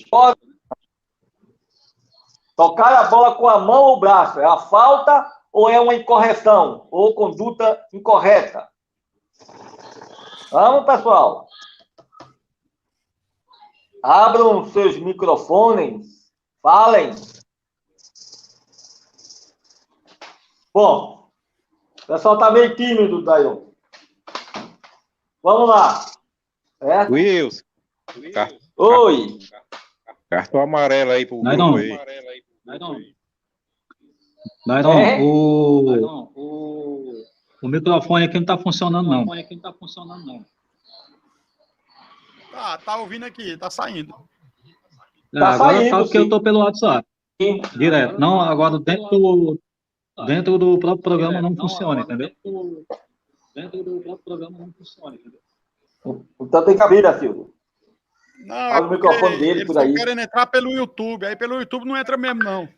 Tocar a bola com a mão ou braço, é a falta ou é uma incorreção? Ou conduta incorreta? Vamos, pessoal. Abram seus microfones. Falem. Bom, o pessoal está meio tímido, Dayon. Vamos lá. Certo? Wilson. Oi. Cartão amarelo aí pro Dayon. grupo aí. Dayon, o microfone aqui não está funcionando, não. Tá ouvindo aqui, tá saindo. Tá agora saindo, tá porque sim. eu estou pelo WhatsApp. Direto. Não, agora dentro do próprio programa não funciona, entendeu? Então tem que abrir, né, Silvio? Não, Olha o microfone dele eles por aí. estão querendo entrar pelo YouTube. Aí pelo YouTube não entra mesmo, não.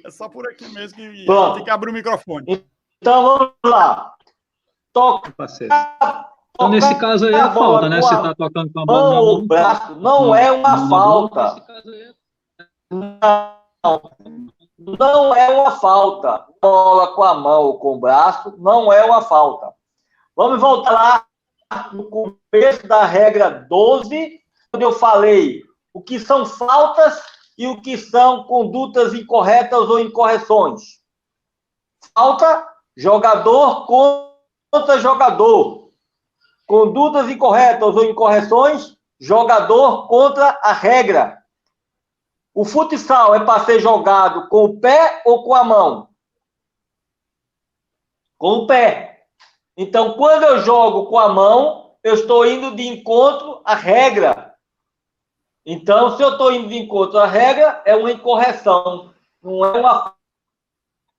É só por aqui mesmo que Pronto. tem que abrir o microfone. Então vamos lá. Toca. Parceiro. Então, nesse caso aí é falta, né? Se tá tocando com a mão ou o braço, não é uma falta. Não é uma falta. Bola com a mão ou com o braço não é uma falta. Vamos voltar lá no começo da regra 12, onde eu falei o que são faltas e o que são condutas incorretas ou incorreções. Falta, jogador contra jogador. Condutas incorretas ou incorreções, jogador contra a regra. O futsal é para ser jogado com o pé ou com a mão? Com o pé. Então, quando eu jogo com a mão, eu estou indo de encontro à regra. Então, se eu estou indo de encontro à regra, é uma incorreção. Não é uma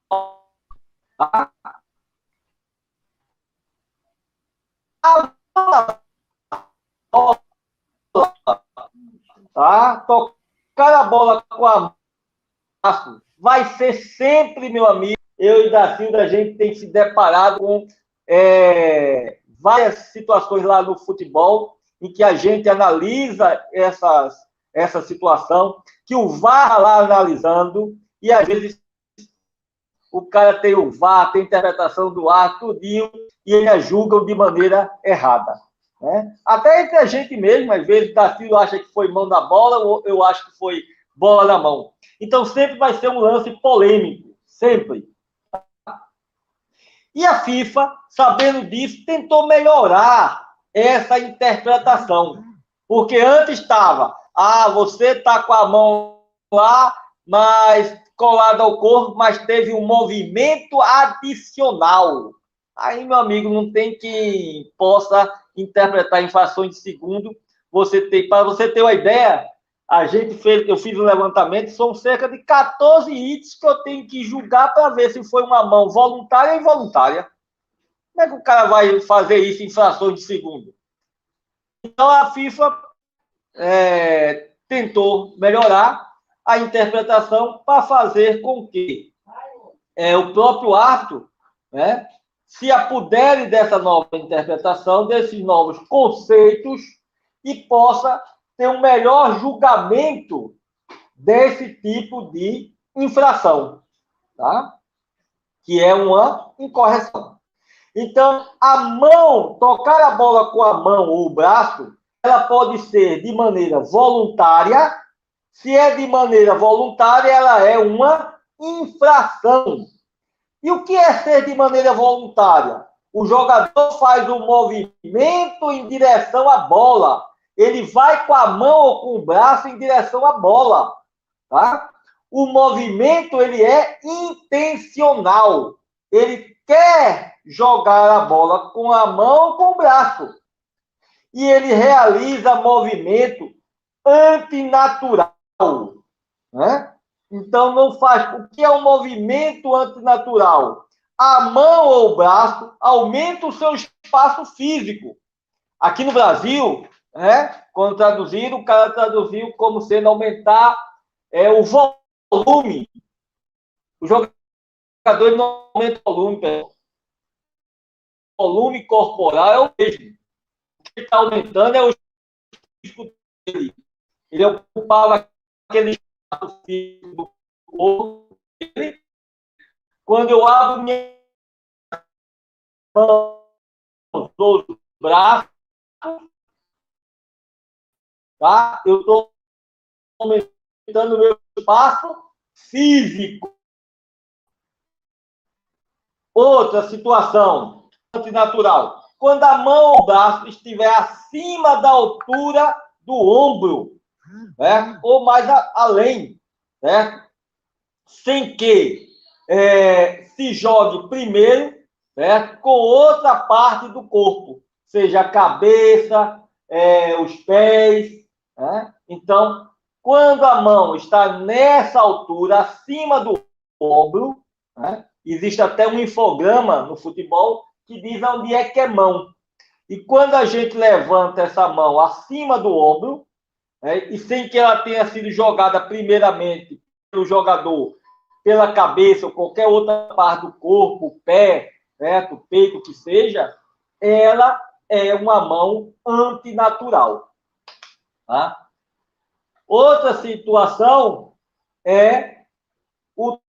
falta. Tá? Tocar a bola com a mão vai ser sempre, meu amigo. Eu e Dacilda, a gente tem se deparado com várias situações lá no futebol em que a gente analisa essa situação, que o VAR lá analisando, e às vezes o cara tem o VAR, tem a interpretação do ar, tudinho, e eles julgam de maneira errada. Né? Até entre a gente mesmo, às vezes, Dacildo acha que foi mão na bola, ou eu acho que foi bola na mão. Então, sempre vai ser um lance polêmico, sempre. E a FIFA, sabendo disso, tentou melhorar essa interpretação. Porque antes estava, você está com a mão lá, mas colada ao corpo, mas teve um movimento adicional. Aí, meu amigo, não tem quem possa interpretar em frações de segundo. Para você ter uma ideia, eu fiz um levantamento, são cerca de 14 itens que eu tenho que julgar para ver se foi uma mão voluntária ou involuntária. Como é que o cara vai fazer isso em frações de segundo? Então, a FIFA tentou melhorar a interpretação para fazer com que o próprio árbitro, né, se apodere dessa nova interpretação, desses novos conceitos e possa ter um melhor julgamento desse tipo de infração, tá? Que é uma incorreção. Então, tocar a bola com a mão ou o braço, ela pode ser de maneira voluntária. Se é de maneira voluntária, ela é uma infração. E o que é ser de maneira voluntária? O jogador faz um movimento em direção à bola. Ele vai com a mão ou com o braço em direção à bola. Tá? O movimento ele é intencional. Ele quer jogar a bola com a mão ou com o braço. E ele realiza movimento antinatural. Né? Então, não faz. O que é um movimento antinatural? A mão ou o braço aumenta o seu espaço físico. Aqui no Brasil, quando traduziram, o cara traduziu como sendo aumentar o volume. O jogador não aumenta o volume, pessoal. O volume corporal é o mesmo. O que está aumentando é o físico dele. Ele ocupava aquele espaço físico do corpo dele. Quando eu abro minha mão, os braços, tá? Eu estou aumentando o meu espaço físico. Outra situação antinatural. Quando a mão ou o braço estiver acima da altura do ombro, né? Ou mais além, né? Sem que se jogue primeiro, né? Com outra parte do corpo, seja a cabeça, os pés. Né? Então, quando a mão está nessa altura, acima do ombro, né? Existe até um infograma no futebol que diz onde é que é mão. E quando a gente levanta essa mão acima do ombro, e sem que ela tenha sido jogada primeiramente pelo jogador, pela cabeça ou qualquer outra parte do corpo, o pé, o peito, o que seja, ela é uma mão antinatural. Tá? Outra situação é o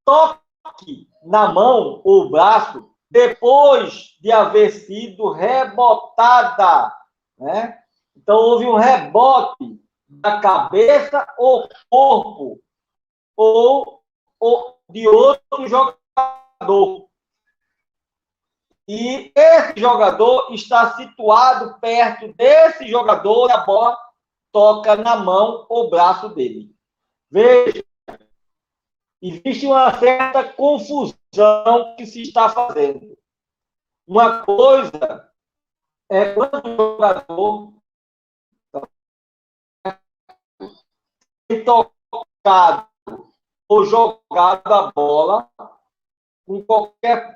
toque na mão ou braço depois de haver sido rebotada, né? Então, houve um rebote da cabeça ou corpo ou de outro jogador. E esse jogador está situado perto desse jogador e a bola toca na mão ou braço dele. Veja, existe uma certa confusão que se está fazendo. Uma coisa é quando o jogador tem tocado ou jogado a bola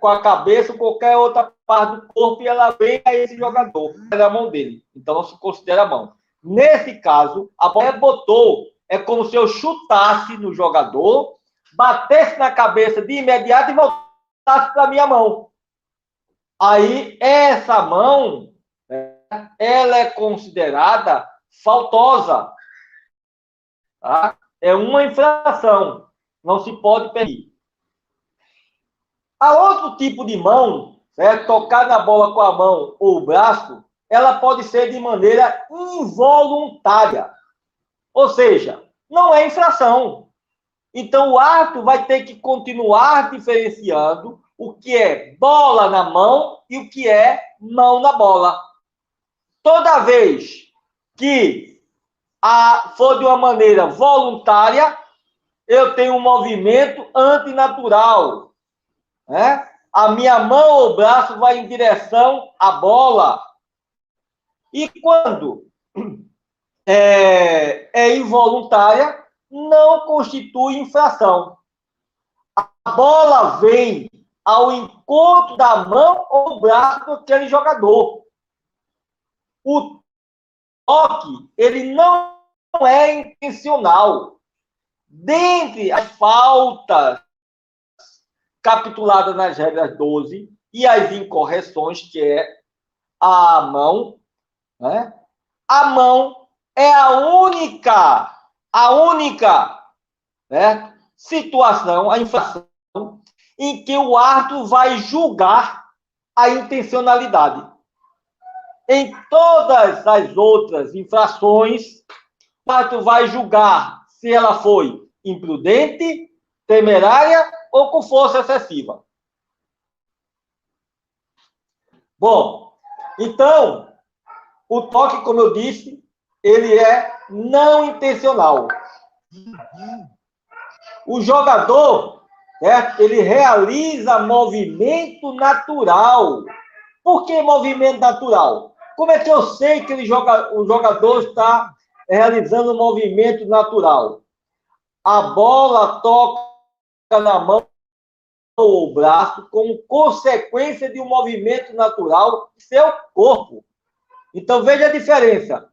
com a cabeça ou qualquer outra parte do corpo e ela vem a esse jogador, na mão dele. Então não se considera a mão. Nesse caso, a bola rebotou. É como se eu chutasse no jogador, batesse na cabeça de imediato e voltasse para a minha mão. Aí, essa mão, ela é considerada faltosa. Tá? É uma infração. Não se pode permitir. Há outro tipo de mão, certo? Tocar na bola com a mão ou o braço, ela pode ser de maneira involuntária. Ou seja, não é infração. Então, o árbitro vai ter que continuar diferenciando o que é bola na mão e o que é mão na bola. Toda vez que for de uma maneira voluntária, eu tenho um movimento antinatural. Né? A minha mão ou braço vai em direção à bola. E quando é involuntária, não constitui infração. A bola vem ao encontro da mão ou braço daquele jogador. O toque, ele não é intencional. Dentre as faltas capituladas nas regras 12 e as incorreções, que é a mão, né? A mão é a única, né, situação, a infração, em que o árbitro vai julgar a intencionalidade. Em todas as outras infrações, o árbitro vai julgar se ela foi imprudente, temerária ou com força excessiva. Bom, então, o toque, como eu disse, ele é não intencional. O jogador, ele realiza movimento natural. Por que movimento natural? Como é que eu sei que o jogador está realizando um movimento natural? A bola toca na mão ou braço como consequência de um movimento natural do seu corpo. Então, veja a diferença.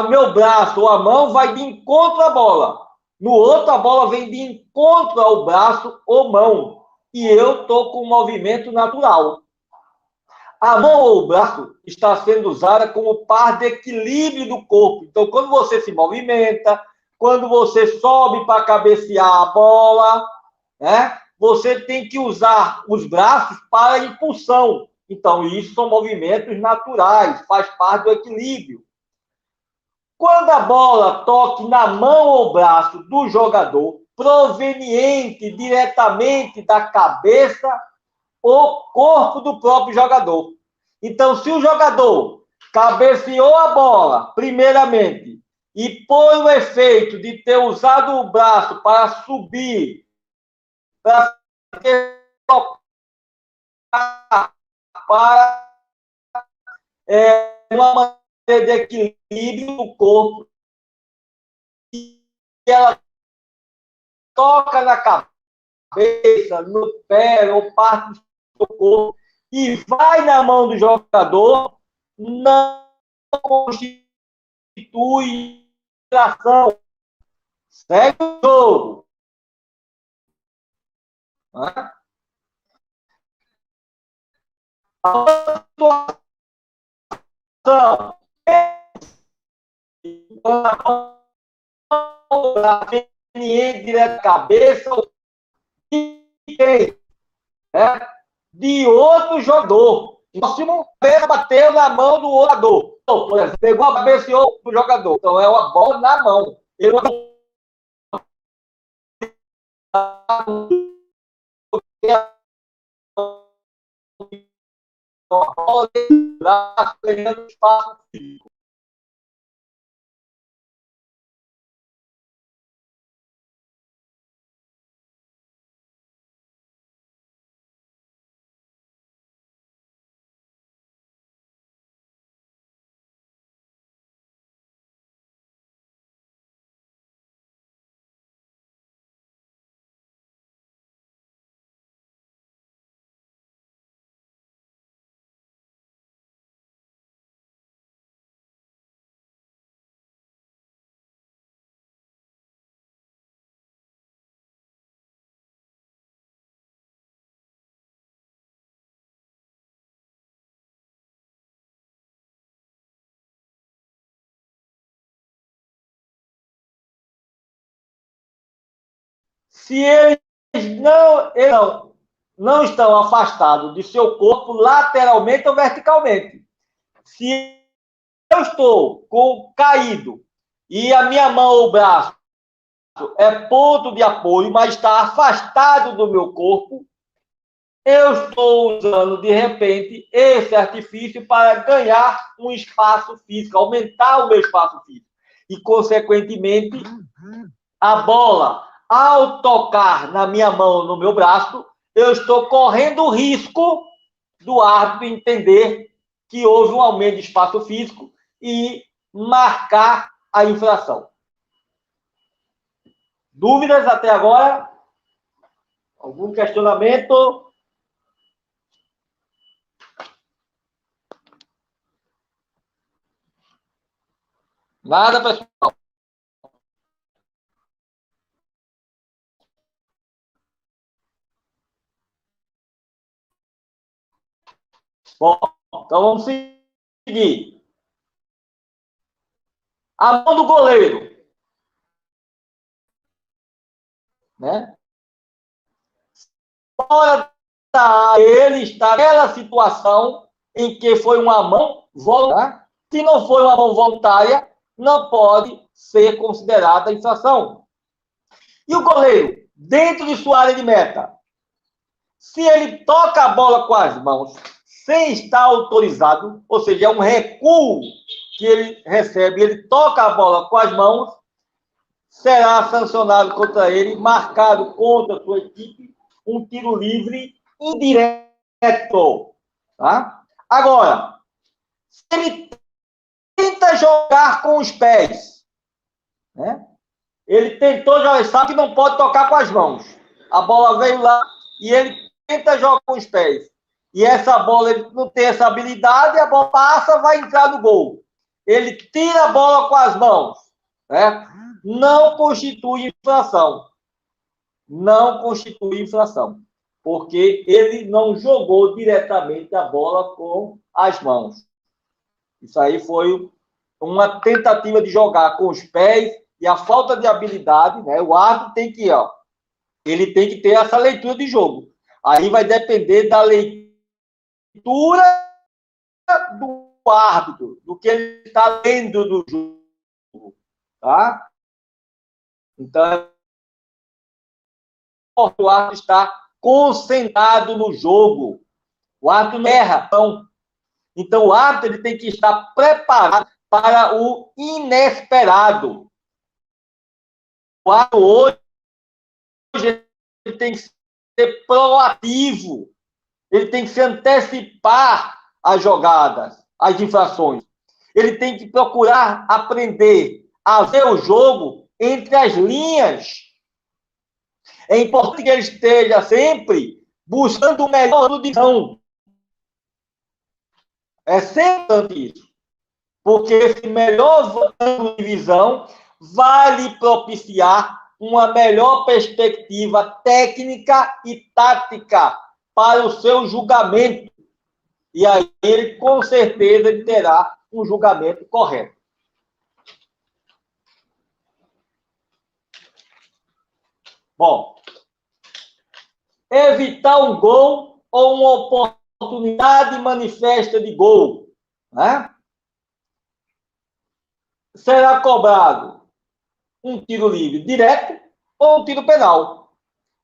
Meu braço ou a mão vai de encontro à bola. No outro, a bola vem de encontro ao braço ou mão. E eu estou com um movimento natural. A mão ou o braço está sendo usada como par de equilíbrio do corpo. Então, quando você se movimenta, quando você sobe para cabecear a bola, né, você tem que usar os braços para impulsão. Então, isso são movimentos naturais, faz parte do equilíbrio. Quando a bola toque na mão ou braço do jogador, proveniente diretamente da cabeça ou corpo do próprio jogador. Então, se o jogador cabeceou a bola, primeiramente, e por o efeito de ter usado o braço para subir, para uma maneira de equilíbrio do corpo, e ela toca na cabeça, no pé ou parte do corpo e vai na mão do jogador, não constitui infração. Segue o jogo. A situação proveniente da cabeça de quem? Né? De outro jogador. O próximo, a cabeça bateu na mão do outro jogador. Então, por exemplo, pegou a cabeça e outro jogador. Então, é uma bola na mão. Ele não bola de braço, ganhando espaço físico. Se eles não estão afastados de seu corpo lateralmente ou verticalmente. Se eu estou caído e a minha mão ou braço é ponto de apoio, mas está afastado do meu corpo, eu estou usando, de repente, esse artifício para ganhar um espaço físico, aumentar o meu espaço físico. E, consequentemente, a bola, ao tocar na minha mão, no meu braço, eu estou correndo o risco do árbitro entender que houve um aumento de espaço físico e marcar a infração. Dúvidas até agora? Algum questionamento? Nada, pessoal. Bom, então vamos seguir. A mão do goleiro. Né? Fora da área, ele está naquela situação em que foi uma mão voluntária. Se não foi uma mão voluntária, não pode ser considerada infração. E o goleiro, dentro de sua área de meta, se ele toca a bola com as mãos sem estar autorizado, ou seja, é um recuo que ele recebe, ele toca a bola com as mãos, será sancionado contra ele, marcado contra a sua equipe, um tiro livre indireto. Tá? Agora, se ele tenta jogar com os pés, né? Ele tentou jogar, sabe que não pode tocar com as mãos. A bola veio lá e ele tenta jogar com os pés. E essa bola, ele não tem essa habilidade, a bola passa, vai entrar no gol. Ele tira a bola com as mãos, né? Não constitui infração. Não constitui infração. Porque ele não jogou diretamente a bola com as mãos. Isso aí foi uma tentativa de jogar com os pés e a falta de habilidade, né? O árbitro tem que, ele tem que ter essa leitura de jogo. Aí vai depender da leitura do árbitro, do que ele está lendo do jogo, tá? Então, o árbitro está concentrado no jogo. O árbitro não erra. Então, o árbitro ele tem que estar preparado para o inesperado. O árbitro hoje ele tem que ser proativo. Ele tem que se antecipar às jogadas, às infrações. Ele tem que procurar aprender a ver o jogo entre as linhas. É importante que ele esteja sempre buscando o melhor do divisão. É sempre isso. Porque esse melhor ângulo de visão vai lhe propiciar uma melhor perspectiva técnica e tática para o seu julgamento. E aí ele, com certeza, ele terá um julgamento correto. Bom, evitar um gol ou uma oportunidade manifesta de gol, né? Será cobrado um tiro livre direto ou um tiro penal.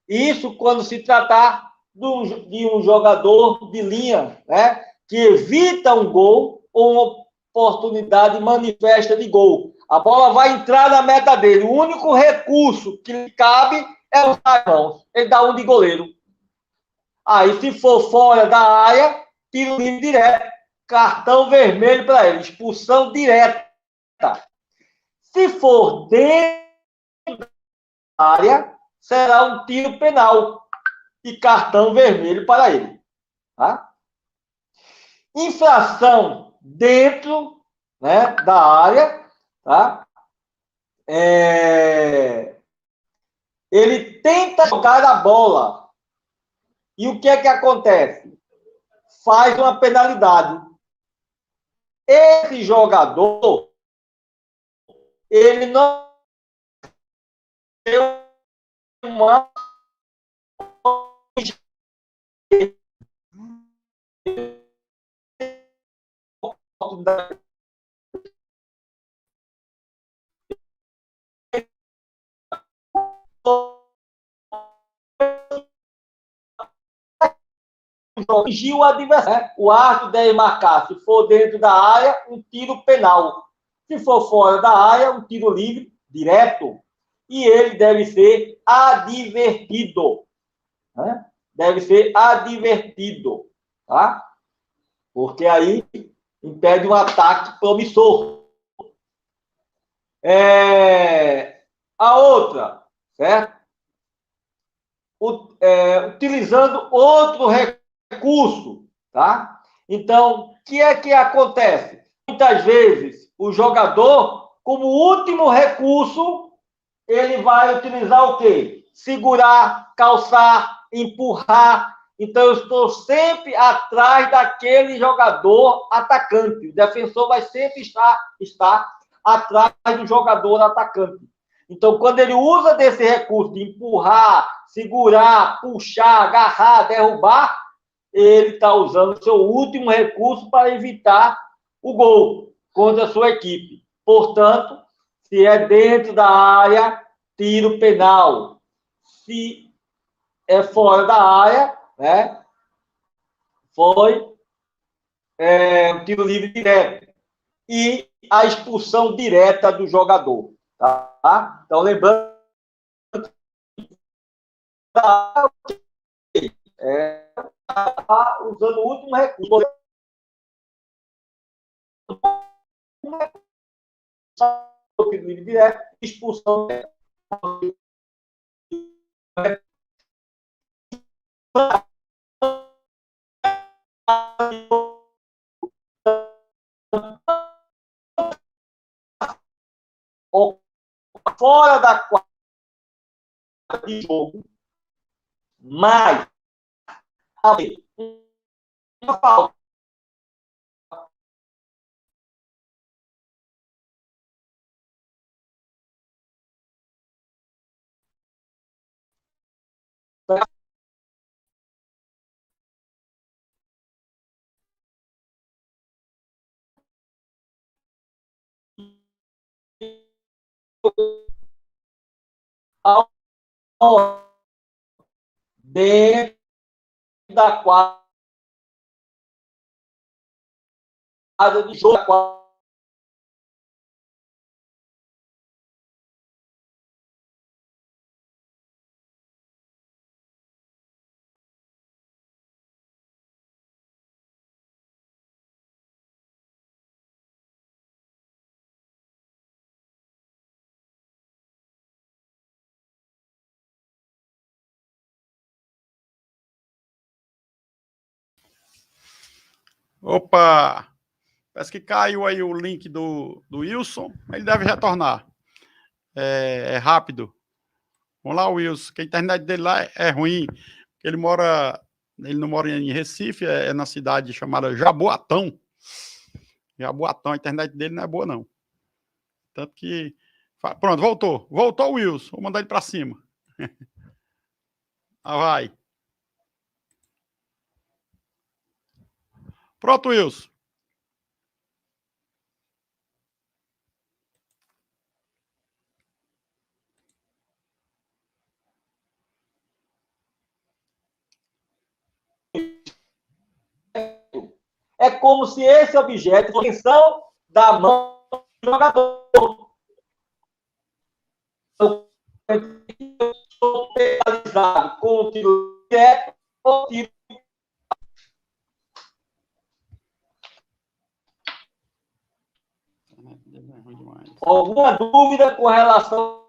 Isso quando se tratar de um jogador de linha, né, que evita um gol ou uma oportunidade manifesta de gol. A bola vai entrar na meta dele. O único recurso que lhe cabe é usar as mãos. Ele dá um de goleiro. Aí, se for fora da área, tiro livre direto. Cartão vermelho para ele. Expulsão direta. Se for dentro da área, será um tiro penal e cartão vermelho para ele. Tá? Infração dentro, né, da área, tá? Ele tenta jogar a bola. E o que é que acontece? Faz uma penalidade. Esse jogador, ele não tem uma oportunidade. Corrigir o adversário. O árbitro deve marcar, se for dentro da área, um tiro penal. Se for fora da área, um tiro livre, direto. E ele deve ser advertido. Né? Deve ser advertido. Tá? Porque aí impede um ataque promissor. A outra, certo? Utilizando outro recurso, tá? Então, o que é que acontece? Muitas vezes, o jogador, como último recurso, ele vai utilizar o quê? Segurar, calçar, empurrar. Então, eu estou sempre atrás daquele jogador atacante. O defensor vai sempre estar atrás do jogador atacante. Então, quando ele usa desse recurso de empurrar, segurar, puxar, agarrar, derrubar, ele está usando o seu último recurso para evitar o gol contra a sua equipe. Portanto, se é dentro da área, tiro penal. Se é fora da área, né, foi um tiro livre direto. E a expulsão direta do jogador. Tá? Então, lembrando usando o último recurso. Livre direto, expulsão direta. Fora da quadra de jogo, mas uma falta. Dentro da quadra de jogo. Opa! Parece que caiu aí o link do Wilson. Ele deve retornar. É rápido. Vamos lá, Wilson, que a internet dele lá é ruim. Ele não mora em Recife, é na cidade chamada Jaboatão. Jaboatão, a internet dele não é boa, não. Tanto que... Pronto, voltou. Voltou o Wilson. Vou mandar ele para cima. Vai. Pronto, Wilson. É como se esse objeto fosse a extensão da mão do jogador. Estou penalizado com o tiro direto ou tiro. Alguma dúvida com relação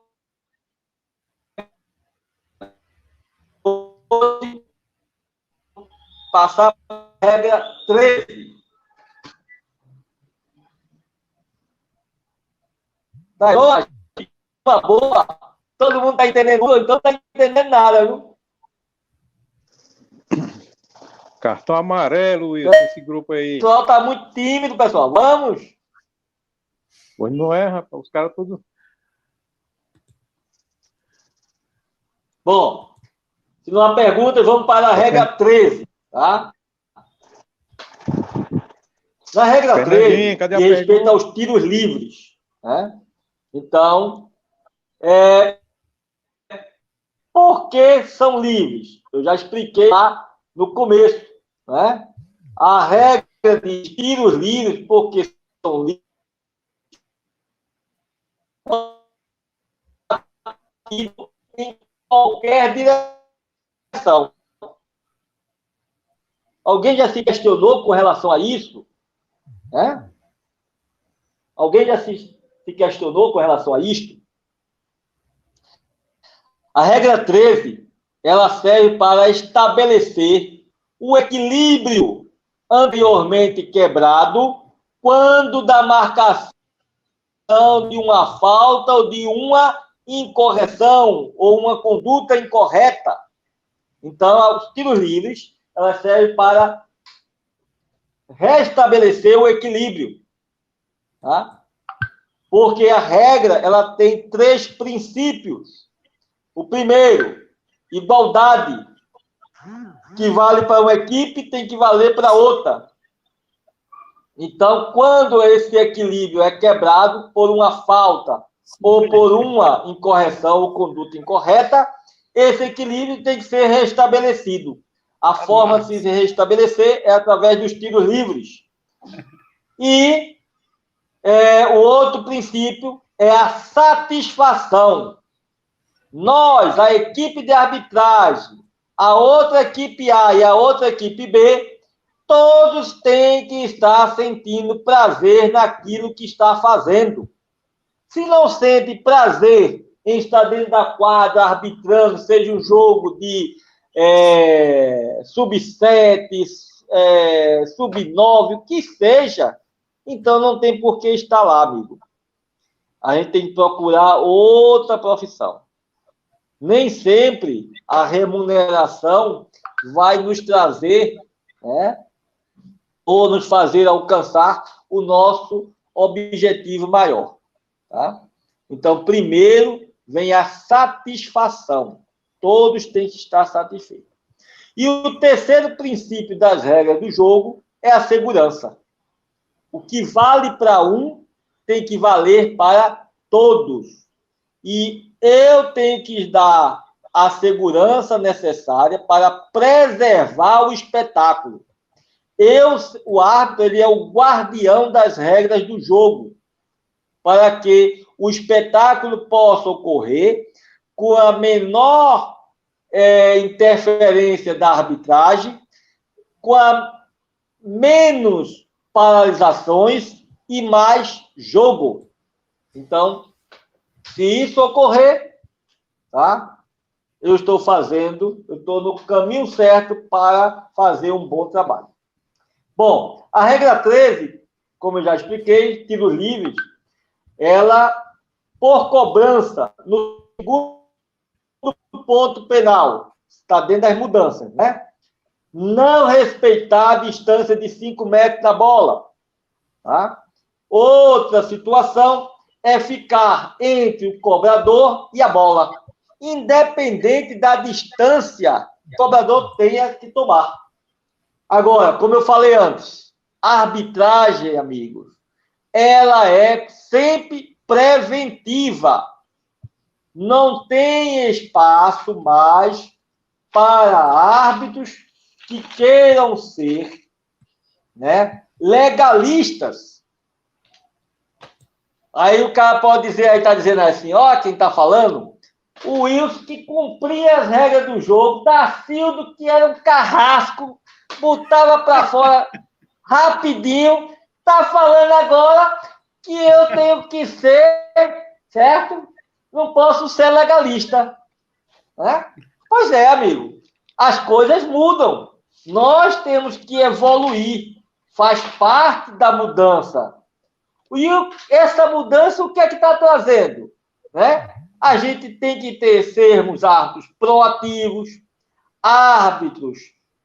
passar a regra 13? Tá, uma boa. Todo mundo está entendendo, então não está entendendo nada, viu? Cartão amarelo, Wilson, esse grupo aí. O pessoal está muito tímido, pessoal. Vamos? Pois não é, rapaz. Os caras tudo. Bom, se não há perguntas, vamos para a regra 13, tá? Na regra 13, cadê a de respeito pergunta? aos tiros livres, né? Então, por que são livres? Eu já expliquei lá no começo, né? A regra de tiros livres, porque são livres, em qualquer direção. Alguém já se questionou com relação a isso? Né? Alguém já se questionou com relação a isto? A regra 13, ela serve para estabelecer o equilíbrio anteriormente quebrado quando da marcação de uma falta ou de uma incorreção ou uma conduta incorreta. Então, os tiros livres, ela serve para restabelecer o equilíbrio, tá? Porque a regra, ela tem 3 princípios. O primeiro, igualdade, que vale para uma equipe, tem que valer para outra. Então, quando esse equilíbrio é quebrado por uma falta ou por uma incorreção ou conduta incorreta, esse equilíbrio tem que ser restabelecido. A forma de se restabelecer é através dos tiros livres. E o outro princípio é a satisfação. Nós, a equipe de arbitragem, a outra equipe A e a outra equipe B, todos têm que estar sentindo prazer naquilo que está fazendo. Se não sente prazer em estar dentro da quadra arbitrando, seja um jogo de sub-7, sub-9, o que seja, então não tem por que estar lá, amigo. A gente tem que procurar outra profissão. Nem sempre a remuneração vai nos trazer, ou nos fazer alcançar o nosso objetivo maior. Tá? Então, primeiro vem a satisfação. Todos têm que estar satisfeitos. E o terceiro princípio das regras do jogo é a segurança. O que vale para um tem que valer para todos. E eu tenho que dar a segurança necessária para preservar o espetáculo. O árbitro, ele é o guardião das regras do jogo, para que o espetáculo possa ocorrer com a menor interferência da arbitragem, com a menos paralisações e mais jogo. Então, se isso ocorrer, tá? Eu estou no caminho certo para fazer um bom trabalho. Bom, a regra 13, como eu já expliquei, tiros livres, ela, por cobrança, no segundo ponto penal, está dentro das mudanças, né? Não respeitar a distância de 5 metros da bola. Tá? Outra situação é ficar entre o cobrador e a bola. independente da distância que o cobrador tenha que tomar. Agora, como eu falei antes, a arbitragem, amigos, ela é sempre preventiva. Não tem espaço mais para árbitros que queiram ser, né, legalistas. Aí o cara pode dizer, aí tá dizendo assim, ó, quem tá falando, o Wilson que cumpria as regras do jogo, Dacildo que era um carrasco, botava para fora rapidinho, tá falando agora que eu tenho que ser, certo? Não posso ser legalista. Né? Pois é, amigo. As coisas mudam. Nós temos que evoluir. Faz parte da mudança. E essa mudança, o que é que está trazendo? Né? A gente tem que sermos árbitros proativos, árbitros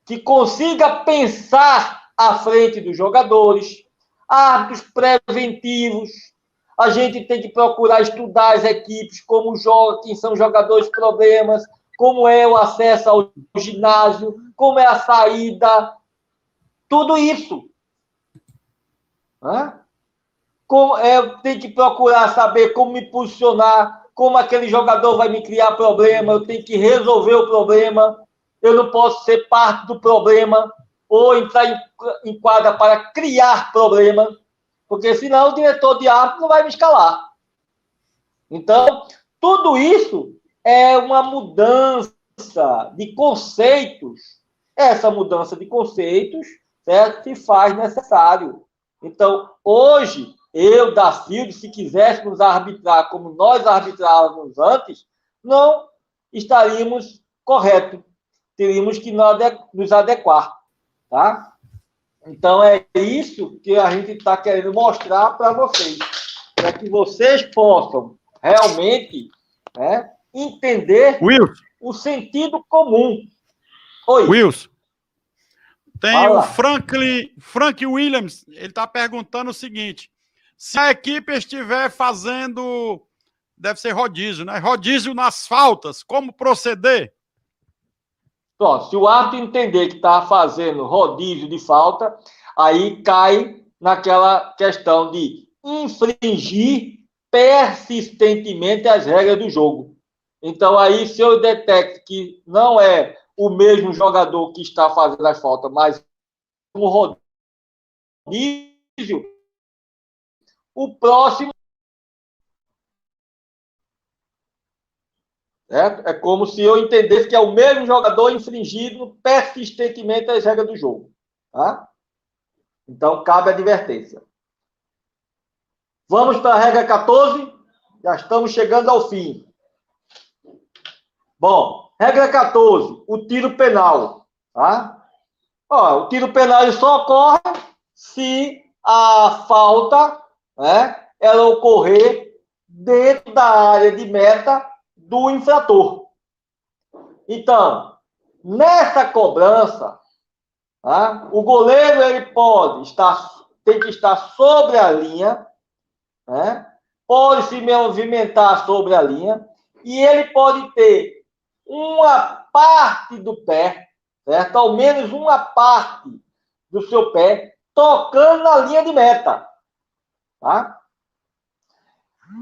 que consigam pensar à frente dos jogadores, árbitros preventivos. A gente tem que procurar estudar as equipes, como jogam, quem são jogadores problemas, como é o acesso ao ginásio, como é a saída, tudo isso. Tem que procurar saber como me posicionar, como aquele jogador vai me criar problema, eu tenho que resolver o problema, eu não posso ser parte do problema ou entrar em quadra para criar problema, porque senão o diretor de árbitro não vai me escalar. Então, tudo isso é uma mudança de conceitos. Essa mudança de conceitos, certo, se faz necessário. Então, hoje, eu, Dacildo, se quiséssemos arbitrar como nós arbitrávamos antes, não estaríamos corretos. Teríamos que nos adequar. Tá? Então, é isso que a gente está querendo mostrar para vocês. Para que vocês possam realmente, né, entender Wilson, o sentido comum. Oi. Wilson, tem Fala. o Frank Williams, ele está perguntando o seguinte, se a equipe estiver fazendo, deve ser rodízio, né? Rodízio nas faltas, como proceder? Pronto, se o árbitro entender que está fazendo rodízio de falta, aí cai naquela questão de infringir persistentemente as regras do jogo. Então, aí, se eu detecto que não é o mesmo jogador que está fazendo as faltas, mas um rodízio, o próximo é como se eu entendesse que é o mesmo jogador infringindo persistentemente as regras do jogo. Tá? Então, cabe advertência. Vamos para a regra 14. Já estamos chegando ao fim. Bom, regra 14, o tiro penal. Tá? O tiro penal ele só ocorre se a falta, né, ela ocorrer dentro da área de meta do infrator. Então, nessa cobrança, tá, o goleiro ele tem que estar sobre a linha, né, pode se movimentar sobre a linha e ele pode ter uma parte do pé, certo? Ao menos uma parte do seu pé tocando na linha de meta, tá?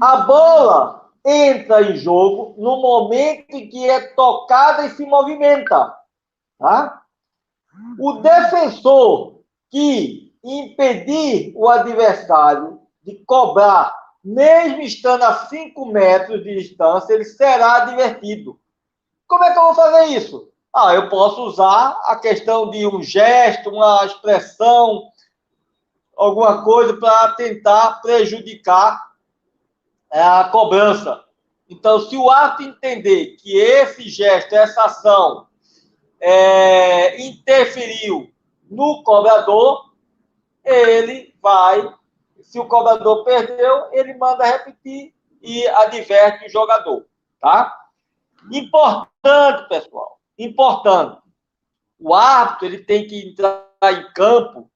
A bola entra em jogo no momento em que é tocada e se movimenta, tá? O defensor que impedir o adversário de cobrar, mesmo estando a 5 metros de distância, ele será advertido. Como é que eu vou fazer isso? Eu posso usar a questão de um gesto, uma expressão, alguma coisa para tentar prejudicar a cobrança. Então, se o árbitro entender que esse gesto, essa ação interferiu no cobrador, ele vai, se o cobrador perdeu, ele manda repetir e adverte o jogador, tá? Importante, pessoal, importante. O árbitro ele tem que entrar em campo,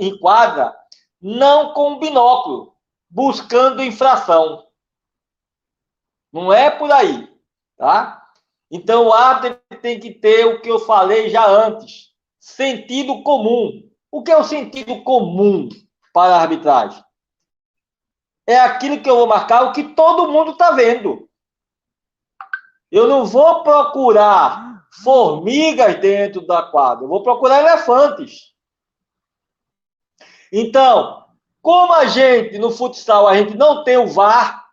em quadra, não com binóculo, buscando infração. Não é por aí. tá? Então, o árbitro tem que ter o que eu falei já antes, sentido comum. O que é o sentido comum para a arbitragem? É aquilo que eu vou marcar, o que todo mundo está vendo. Eu não vou procurar formigas dentro da quadra, eu vou procurar elefantes. Então, como a gente, no futsal, a gente não tem o VAR,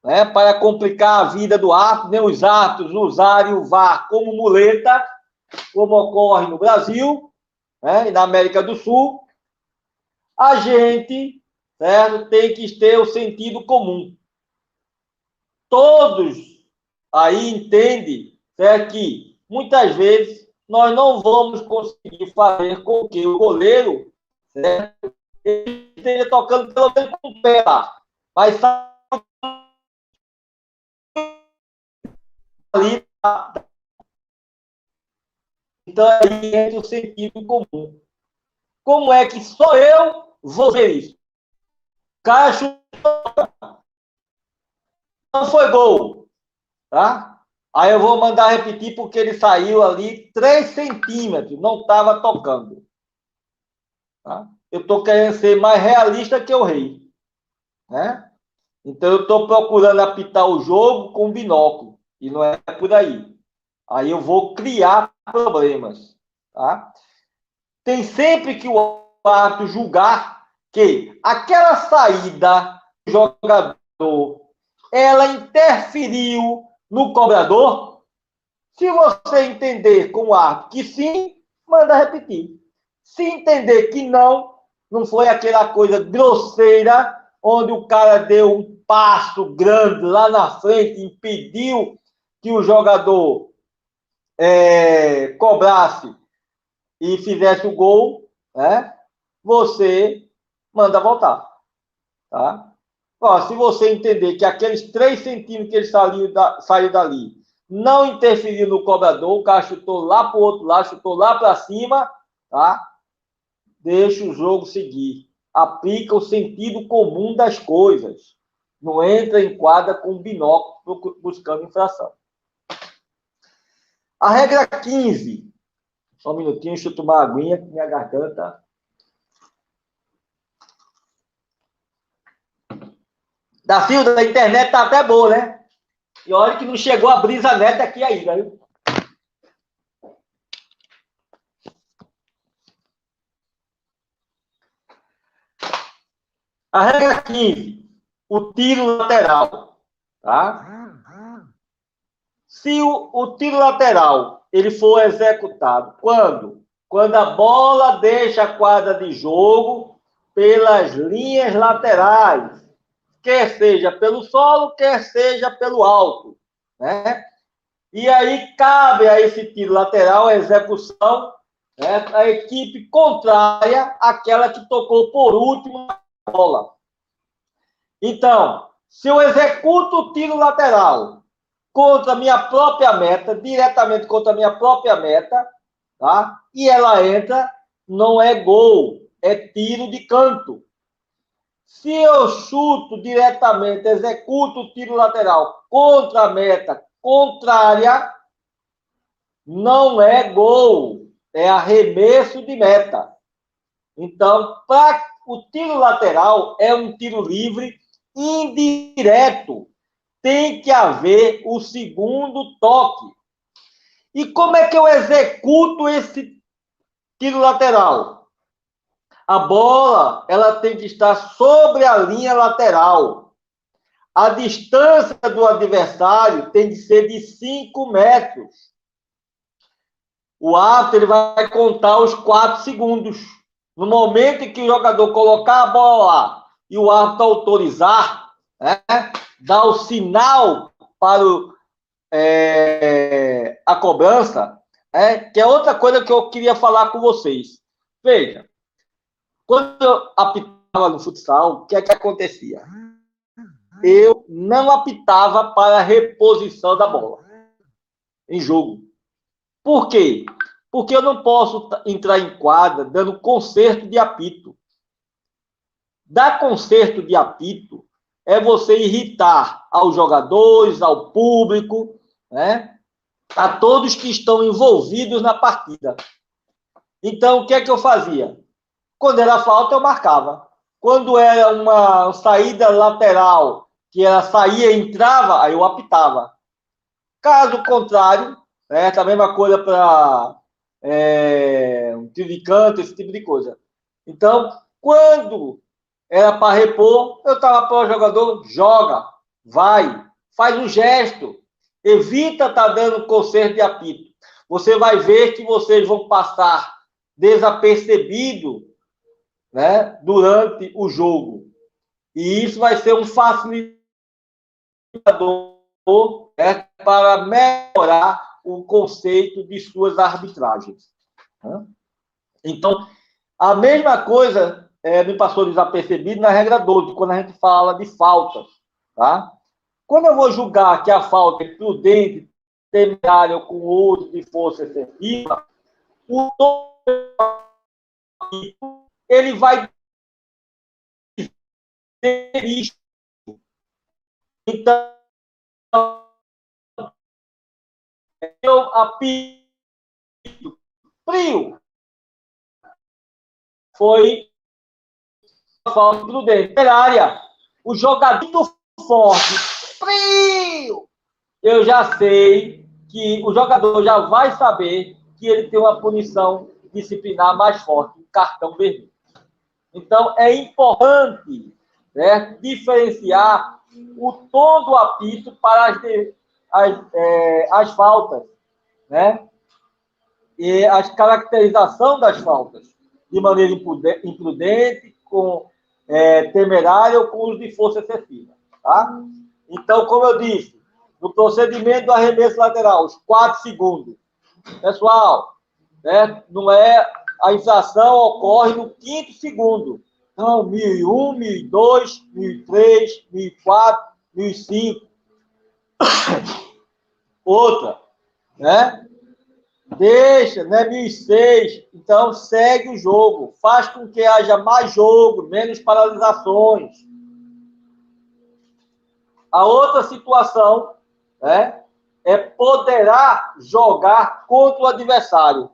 né, para complicar a vida do árbitro, nem os árbitros usarem o VAR como muleta, como ocorre no Brasil, né, e na América do Sul, a gente, certo, tem que ter o sentido comum. Todos aí entendem, certo, que muitas vezes nós não vamos conseguir fazer com que o goleiro, certo, esteja tocando pelo menos com o pé lá, mas ali. Então, aí entra o sentido comum. Como é que só eu vou ver isso? O cara chutou, não foi gol, tá? Aí eu vou mandar repetir porque ele saiu ali 3 centímetros, não estava tocando. Tá? Eu estou querendo ser mais realista que o rei, né? Então eu estou procurando apitar o jogo com binóculo, e não é por aí. Aí eu vou criar problemas, tá? Tem sempre que o árbitro julgar que aquela saída do jogador, ela interferiu no cobrador. Se você entender como árbitro que sim, manda repetir. Se entender que não, não foi aquela coisa grosseira, onde o cara deu um passo grande lá na frente, impediu que o jogador cobrasse e fizesse o gol, né? Você manda voltar, tá? Ó, se você entender que aqueles 3 centímetros que ele saiu dali não interferiu no cobrador, o cara chutou lá para o outro lado, chutou lá para cima, tá? Deixa o jogo seguir. Aplica o sentido comum das coisas. Não entra em quadra com binóculo buscando infração. A regra 15. Só um minutinho, deixa eu tomar uma aguinha, que minha garganta. Da Silva, da internet tá até boa, né? E olha que não chegou a brisa neta aqui ainda, viu? A regra 15. O tiro lateral. Tá? Se o tiro lateral ele for executado quando? Quando a bola deixa a quadra de jogo pelas linhas laterais, quer seja pelo solo, quer seja pelo alto, né? E aí cabe a esse tiro lateral a execução, né, a equipe contrária àquela que tocou por último a bola. Então, se eu executo o tiro lateral contra a minha própria meta, diretamente contra a minha própria meta, tá? E ela entra, não é gol, é tiro de canto. Se eu chuto diretamente, executo o tiro lateral contra a meta contrária, não é gol, é arremesso de meta. Então, o tiro lateral é um tiro livre indireto. Tem que haver o segundo toque. E como é que eu executo esse tiro lateral? A bola, ela tem que estar sobre a linha lateral. A distância do adversário tem que ser de 5 metros. O árbitro ele vai contar os 4 segundos. No momento em que o jogador colocar a bola lá e o árbitro autorizar, né, dá o sinal para a cobrança, que é outra coisa que eu queria falar com vocês. Veja, quando eu apitava no futsal, o que é que acontecia? Eu não apitava para a reposição da bola em jogo. Por quê? Porque eu não posso entrar em quadra dando conserto de apito. Dar conserto de apito é você irritar aos jogadores, ao público, né, a todos que estão envolvidos na partida. Então, o que é que eu fazia? Quando era falta, eu marcava. Quando era uma saída lateral, que ela saía e entrava, aí eu apitava. Caso contrário, né, a mesma coisa para um tiro de canto, esse tipo de coisa. Então, quando era para repor, eu estava para o jogador, joga, vai, faz um gesto, evita estar dando conserto de apito. Você vai ver que vocês vão passar desapercebido, né, durante o jogo. E isso vai ser um facilitador, né, para melhorar o conceito de suas arbitragens. Né? Então, a mesma coisa me passou desapercebido na regra 12, quando a gente fala de faltas. Tá? Quando eu vou julgar que a falta é prudente, temerária ou com uso de força excessiva, o ele vai ter isso. Então, eu apito frio. Foi uma falta prudente. Temerária. O jogador forte, frio. Eu já sei que o jogador já vai saber que ele tem uma punição disciplinar mais forte, cartão vermelho. Então, é importante, né, diferenciar o tom do apito para as faltas, né? E a caracterização das faltas, de maneira imprudente, com temerária ou com uso de força excessiva. Tá? Então, como eu disse, no procedimento do arremesso lateral, os 4 segundos, pessoal, né, não é, a infração ocorre no 5º segundo. Então, 1001, 1002, 1003, 1004, 1005. Outra, né? Deixa, né? 1006. Então, segue o jogo. Faz com que haja mais jogo, menos paralisações. A outra situação, né, é poderá jogar contra o adversário.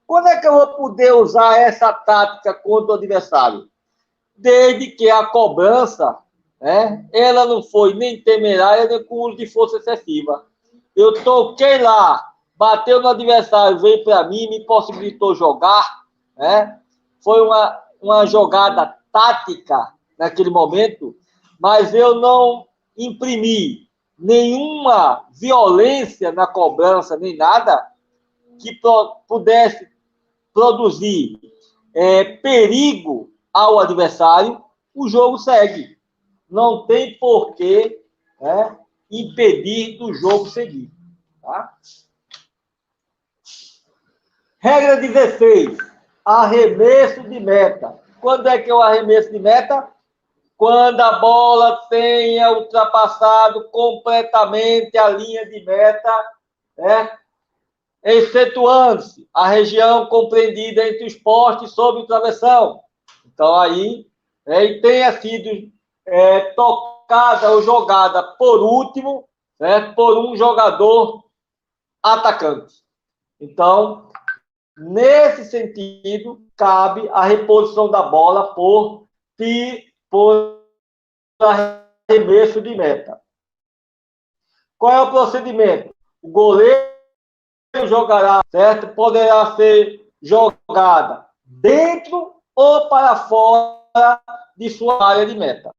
Quando é que eu vou poder usar essa tática contra o adversário? Desde que a cobrança, né, ela não foi nem temerária, nem com uso de força excessiva. Eu toquei lá, bateu no adversário, veio para mim, me possibilitou jogar, né? Foi uma jogada tática naquele momento, mas eu não imprimi nenhuma violência na cobrança, nem nada que pudesse produzir perigo ao adversário, o jogo segue. Não tem porquê, né, impedir do jogo seguir. Tá? Regra 16. Arremesso de meta. Quando é que é o arremesso de meta? Quando a bola tenha ultrapassado completamente a linha de meta, né, excetuando-se a região compreendida entre os postes sob o travessão. Então, aí, e tenha sido tocada ou jogada por último, né, por um jogador atacante. Então, nesse sentido, cabe a reposição da bola por arremesso de meta. Qual é o procedimento? O goleiro jogará, certo? Poderá ser jogada dentro ou para fora de sua área de meta.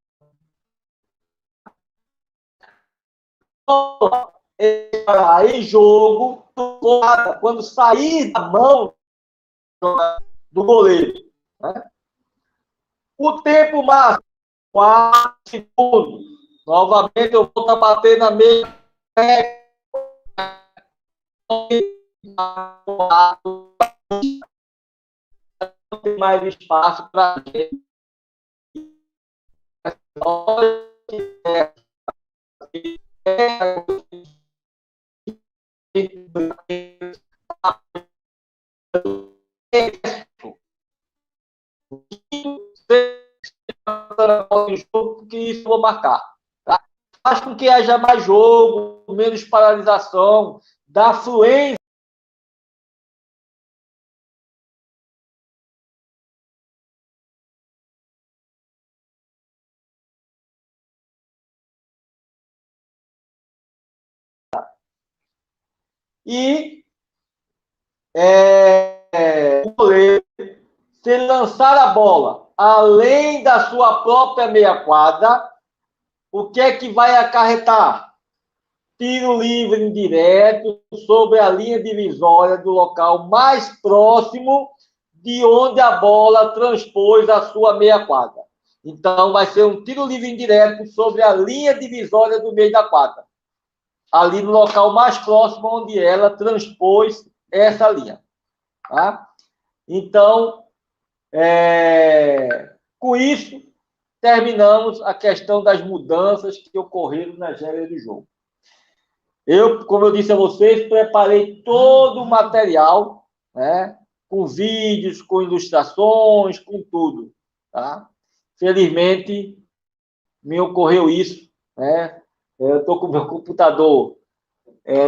Estará em jogo quando sair da mão do goleiro. Né? O tempo máximo, 4 segundos. Novamente, eu volto a bater na mesma. Não tem mais espaço para gente. Porque isso eu vou marcar. Tá? faz com que haja mais jogo, menos paralisação, dá fluência. E o goleiro, se ele lançar a bola além da sua própria meia quadra, o que é que vai acarretar? Tiro livre indireto sobre a linha divisória do local mais próximo de onde a bola transpôs a sua meia quadra. Então, vai ser um tiro livre indireto sobre a linha divisória do meio da quadra. Ali no local mais próximo onde ela transpôs essa linha. Tá? Então, com isso, terminamos a questão das mudanças que ocorreram nas regras do jogo. Eu, como eu disse a vocês, preparei todo o material, né, com vídeos, com ilustrações, com tudo. Tá? Felizmente, me ocorreu isso. Né? Eu estou com o meu computador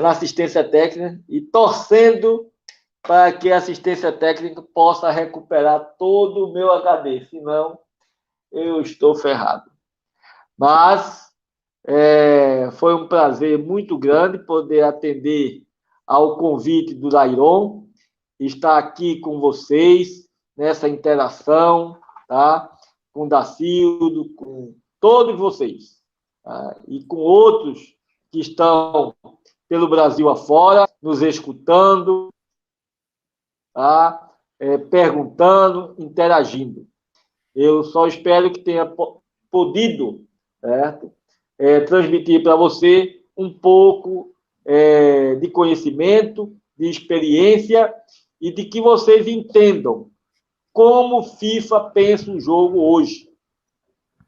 na assistência técnica e torcendo para que a assistência técnica possa recuperar todo o meu HD, senão eu estou ferrado. Mas foi um prazer muito grande poder atender ao convite do Dairon, estar aqui com vocês nessa interação, tá? Com o Dacildo, com todos vocês, tá? E com outros que estão pelo Brasil afora, nos escutando, tá? Perguntando, interagindo. Eu só espero que tenha podido, certo? Transmitir para você um pouco de conhecimento, de experiência e de que vocês entendam como o FIFA pensa o jogo hoje.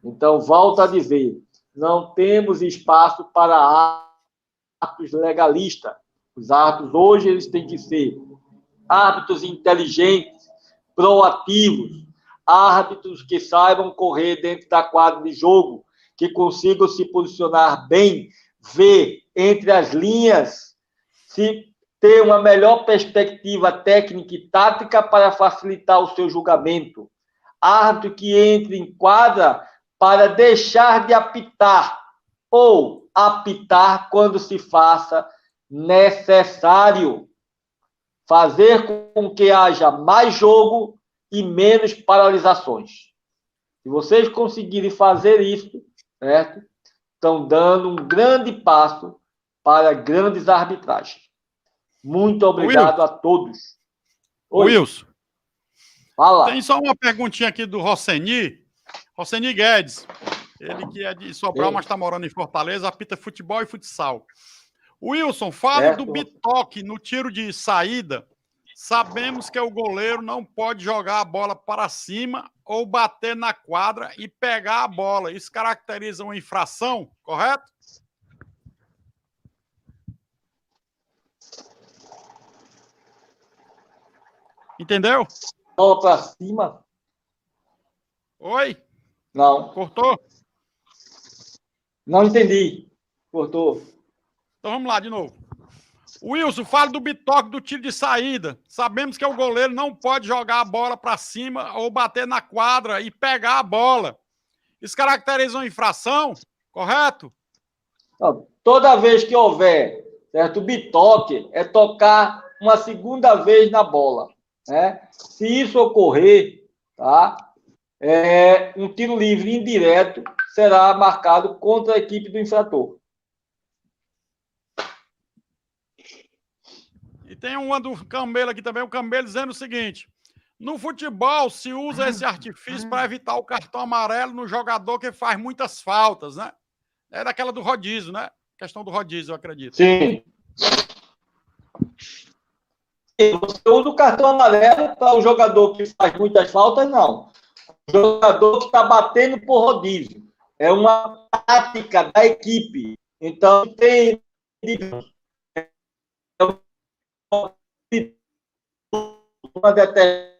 Então, volto a dizer, não temos espaço para árbitros legalistas. Os árbitros hoje eles têm que ser árbitros inteligentes, proativos, árbitros que saibam correr dentro da quadra de jogo, que consigam se posicionar bem, ver entre as linhas, se ter uma melhor perspectiva técnica e tática para facilitar o seu julgamento. Árbitro que entre em quadra para deixar de apitar ou apitar quando se faça necessário. Fazer com que haja mais jogo e menos paralisações. Se vocês conseguirem fazer isso, certo? Estão dando um grande passo para grandes arbitragens. Muito obrigado a todos. Oi. Wilson. Fala. Tem só uma perguntinha aqui do Rosseni Guedes. Ele que é de Sobral, mas está morando em Fortaleza, apita futebol e futsal. Wilson, fale do bitoque no tiro de saída. Sabemos que o goleiro não pode jogar a bola para cima ou bater na quadra e pegar a bola. Isso caracteriza uma infração, correto? Entendeu? Bola para cima? Oi? Não. Cortou? Não entendi. Cortou. Então vamos lá de novo. Wilson, fala do bitoque do tiro de saída. Sabemos que o goleiro não pode jogar a bola para cima ou bater na quadra e pegar a bola. Isso caracteriza uma infração, correto? Toda vez que houver, certo, bitoque, é tocar uma segunda vez na bola. Né? Se isso ocorrer, tá? Um tiro livre indireto será marcado contra a equipe do infrator. E tem uma do Camelo aqui também, o Camelo dizendo o seguinte: no futebol se usa esse artifício para evitar o cartão amarelo no jogador que faz muitas faltas, né? É daquela do rodízio, né? Questão do rodízio, eu acredito. Sim. Você usa o cartão amarelo para o jogador que faz muitas faltas, não. O jogador que está batendo por rodízio. É uma tática da equipe. Então, tem uma determinada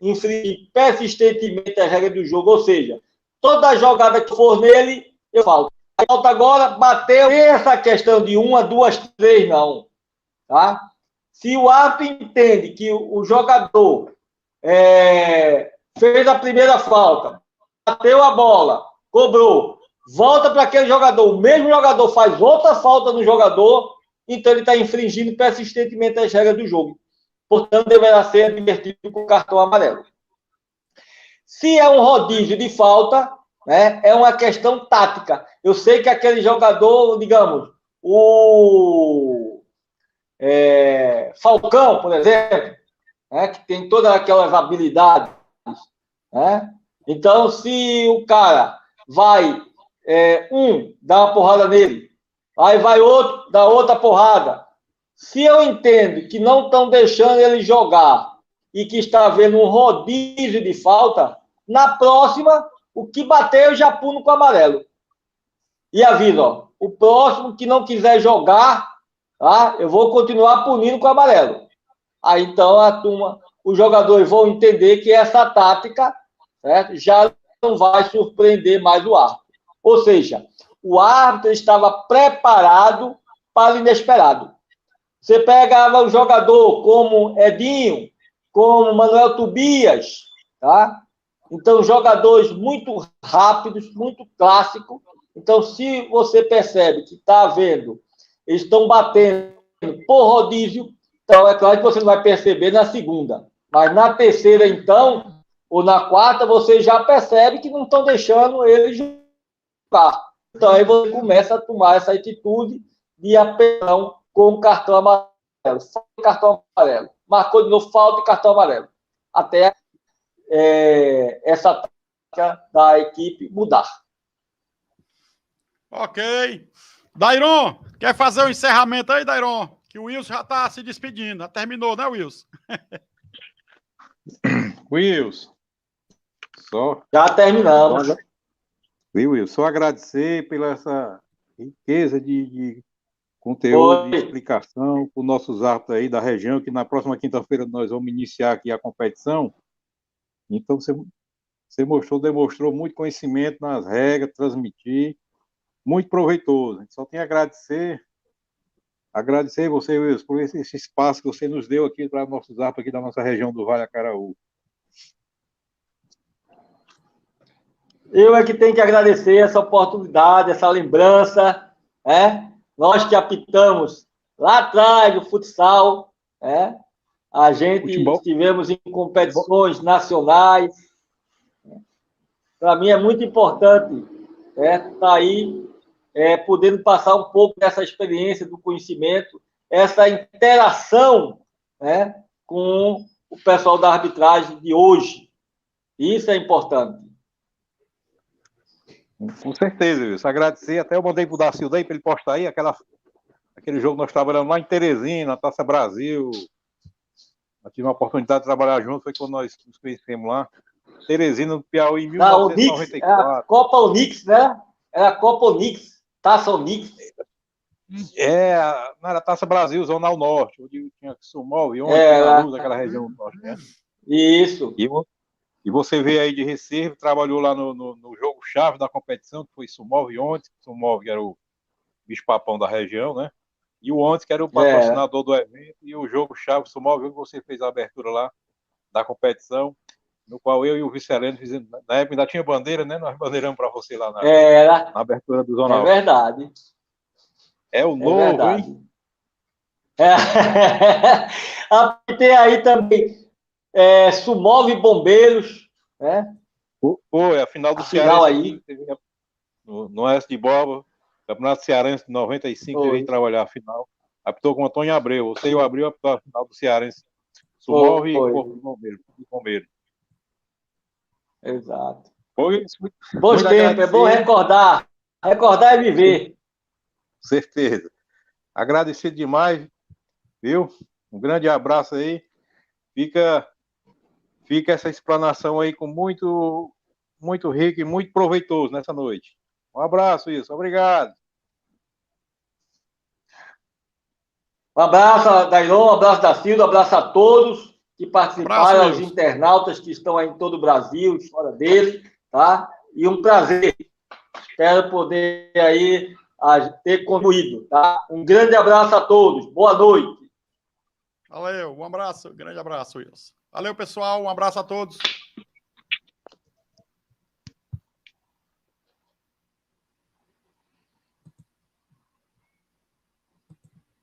infringir persistentemente as regras do jogo, ou seja, toda jogada que for nele, eu falo. A falta agora bateu, tem essa questão de 1, 2, 3, não. Tá? Se o árbitro entende que o jogador fez a primeira falta, bateu a bola, cobrou, volta para aquele jogador, o mesmo jogador faz outra falta no jogador, então ele está infringindo persistentemente as regras do jogo. Portanto, deverá ser advertido com cartão amarelo. Se é um rodízio de falta, né, é uma questão tática. Eu sei que aquele jogador, digamos, o Falcão, por exemplo, né, que tem todas aquelas habilidades, né? Então, se o cara vai, dá uma porrada nele, aí vai outro, dá outra porrada. Se eu entendo que não estão deixando ele jogar e que está havendo um rodízio de falta, na próxima, o que bater eu já puno com amarelo. E aviso, ó, o próximo que não quiser jogar, tá, eu vou continuar punindo com amarelo. Aí então a turma, os jogadores vão entender que essa tática, certo, já não vai surpreender mais o árbitro. Ou seja, o árbitro estava preparado para o inesperado. Você pegava um jogador como Edinho, como Manuel Tobias, tá? Então, jogadores muito rápidos, muito clássicos. Então, se você percebe que está havendo, eles estão batendo por rodízio, então é claro que você não vai perceber na segunda. Mas na terceira, então, ou na quarta, você já percebe que não estão deixando ele jogar. Então, aí você começa a tomar essa atitude de apelação com o cartão amarelo. Cartão amarelo. Marcou de novo, falta e cartão amarelo. Até essa tática da equipe mudar. Ok. Dairon, quer fazer o encerramento aí, Dairon? Que o Wilson já está se despedindo. Já terminou, né, Wilson? Wilson, só... Já terminamos. Wilson, só agradecer pela essa riqueza de conteúdo, de explicação para os nossos árbitros aí da região, que na próxima quinta-feira nós vamos iniciar aqui a competição. Então, você demonstrou muito conhecimento nas regras, transmitir, muito proveitoso. A gente só tem a agradecer você, Wilson, por esse espaço que você nos deu aqui para nossos árbitros aqui da nossa região do Vale Acaraú. Eu é que tenho que agradecer essa oportunidade, essa lembrança, né? Nós que apitamos lá atrás do futsal, né? A gente estivemos em competições nacionais. Para mim é muito importante estar aí, podendo passar um pouco dessa experiência, do conhecimento, essa interação, né, com o pessoal da arbitragem de hoje. Isso é importante. Com certeza, Wilson. Agradecer. Até eu mandei pro Dacildo aí para ele postar aí aquele jogo que nós trabalhamos lá em Teresina, na Taça Brasil. Eu tive uma oportunidade de trabalhar junto, foi quando nós nos conhecemos lá. Teresina, no Piauí, em 1994. A Copa Onix, né? Era a Copa Onix, Taça Onix. Não era Taça Brasil, Zonal Norte, onde tinha Sumol e Luz, aquela região do norte, né? Isso. E você veio aí de Recife, trabalhou lá no jogo-chave da competição, que foi Sumol e Ontes. Sumol, que era o bicho-papão da região, né? E o Ontes, que era o patrocinador do evento, e o jogo-chave Sumol, viu que você fez a abertura lá da competição, no qual eu e o vice-aleno fizemos. Na época ainda tinha bandeira, né? Nós bandeiramos para você lá na abertura do Zonal. É verdade. É o novo, verdade. Hein? Tem aí também Sumov Bombeiros, né? Foi a final do Cearense aí. No Oeste de Boba, Campeonato Cearense de 95, eu vim trabalhar a final. Apitou com o Antônio Abreu. Você e o Abreu apitou a final do Cearense. Sumov e Corpo de Bombeiro. Exato. Bons tempos, é bom recordar. Recordar e viver. Com certeza. Agradecer demais, viu? Um grande abraço aí. Fica essa explanação aí com muito, muito rico e muito proveitoso nessa noite. Um abraço, isso. Obrigado. Um abraço, Dairon, um abraço da Silva, um abraço a todos. que participaram, aos internautas que estão aí em todo o Brasil e fora dele, tá? E um prazer. Espero poder aí ter contribuído, tá? Um grande abraço a todos. Boa noite. Valeu, um abraço, grande abraço, Wilson. Valeu, pessoal, um abraço a todos.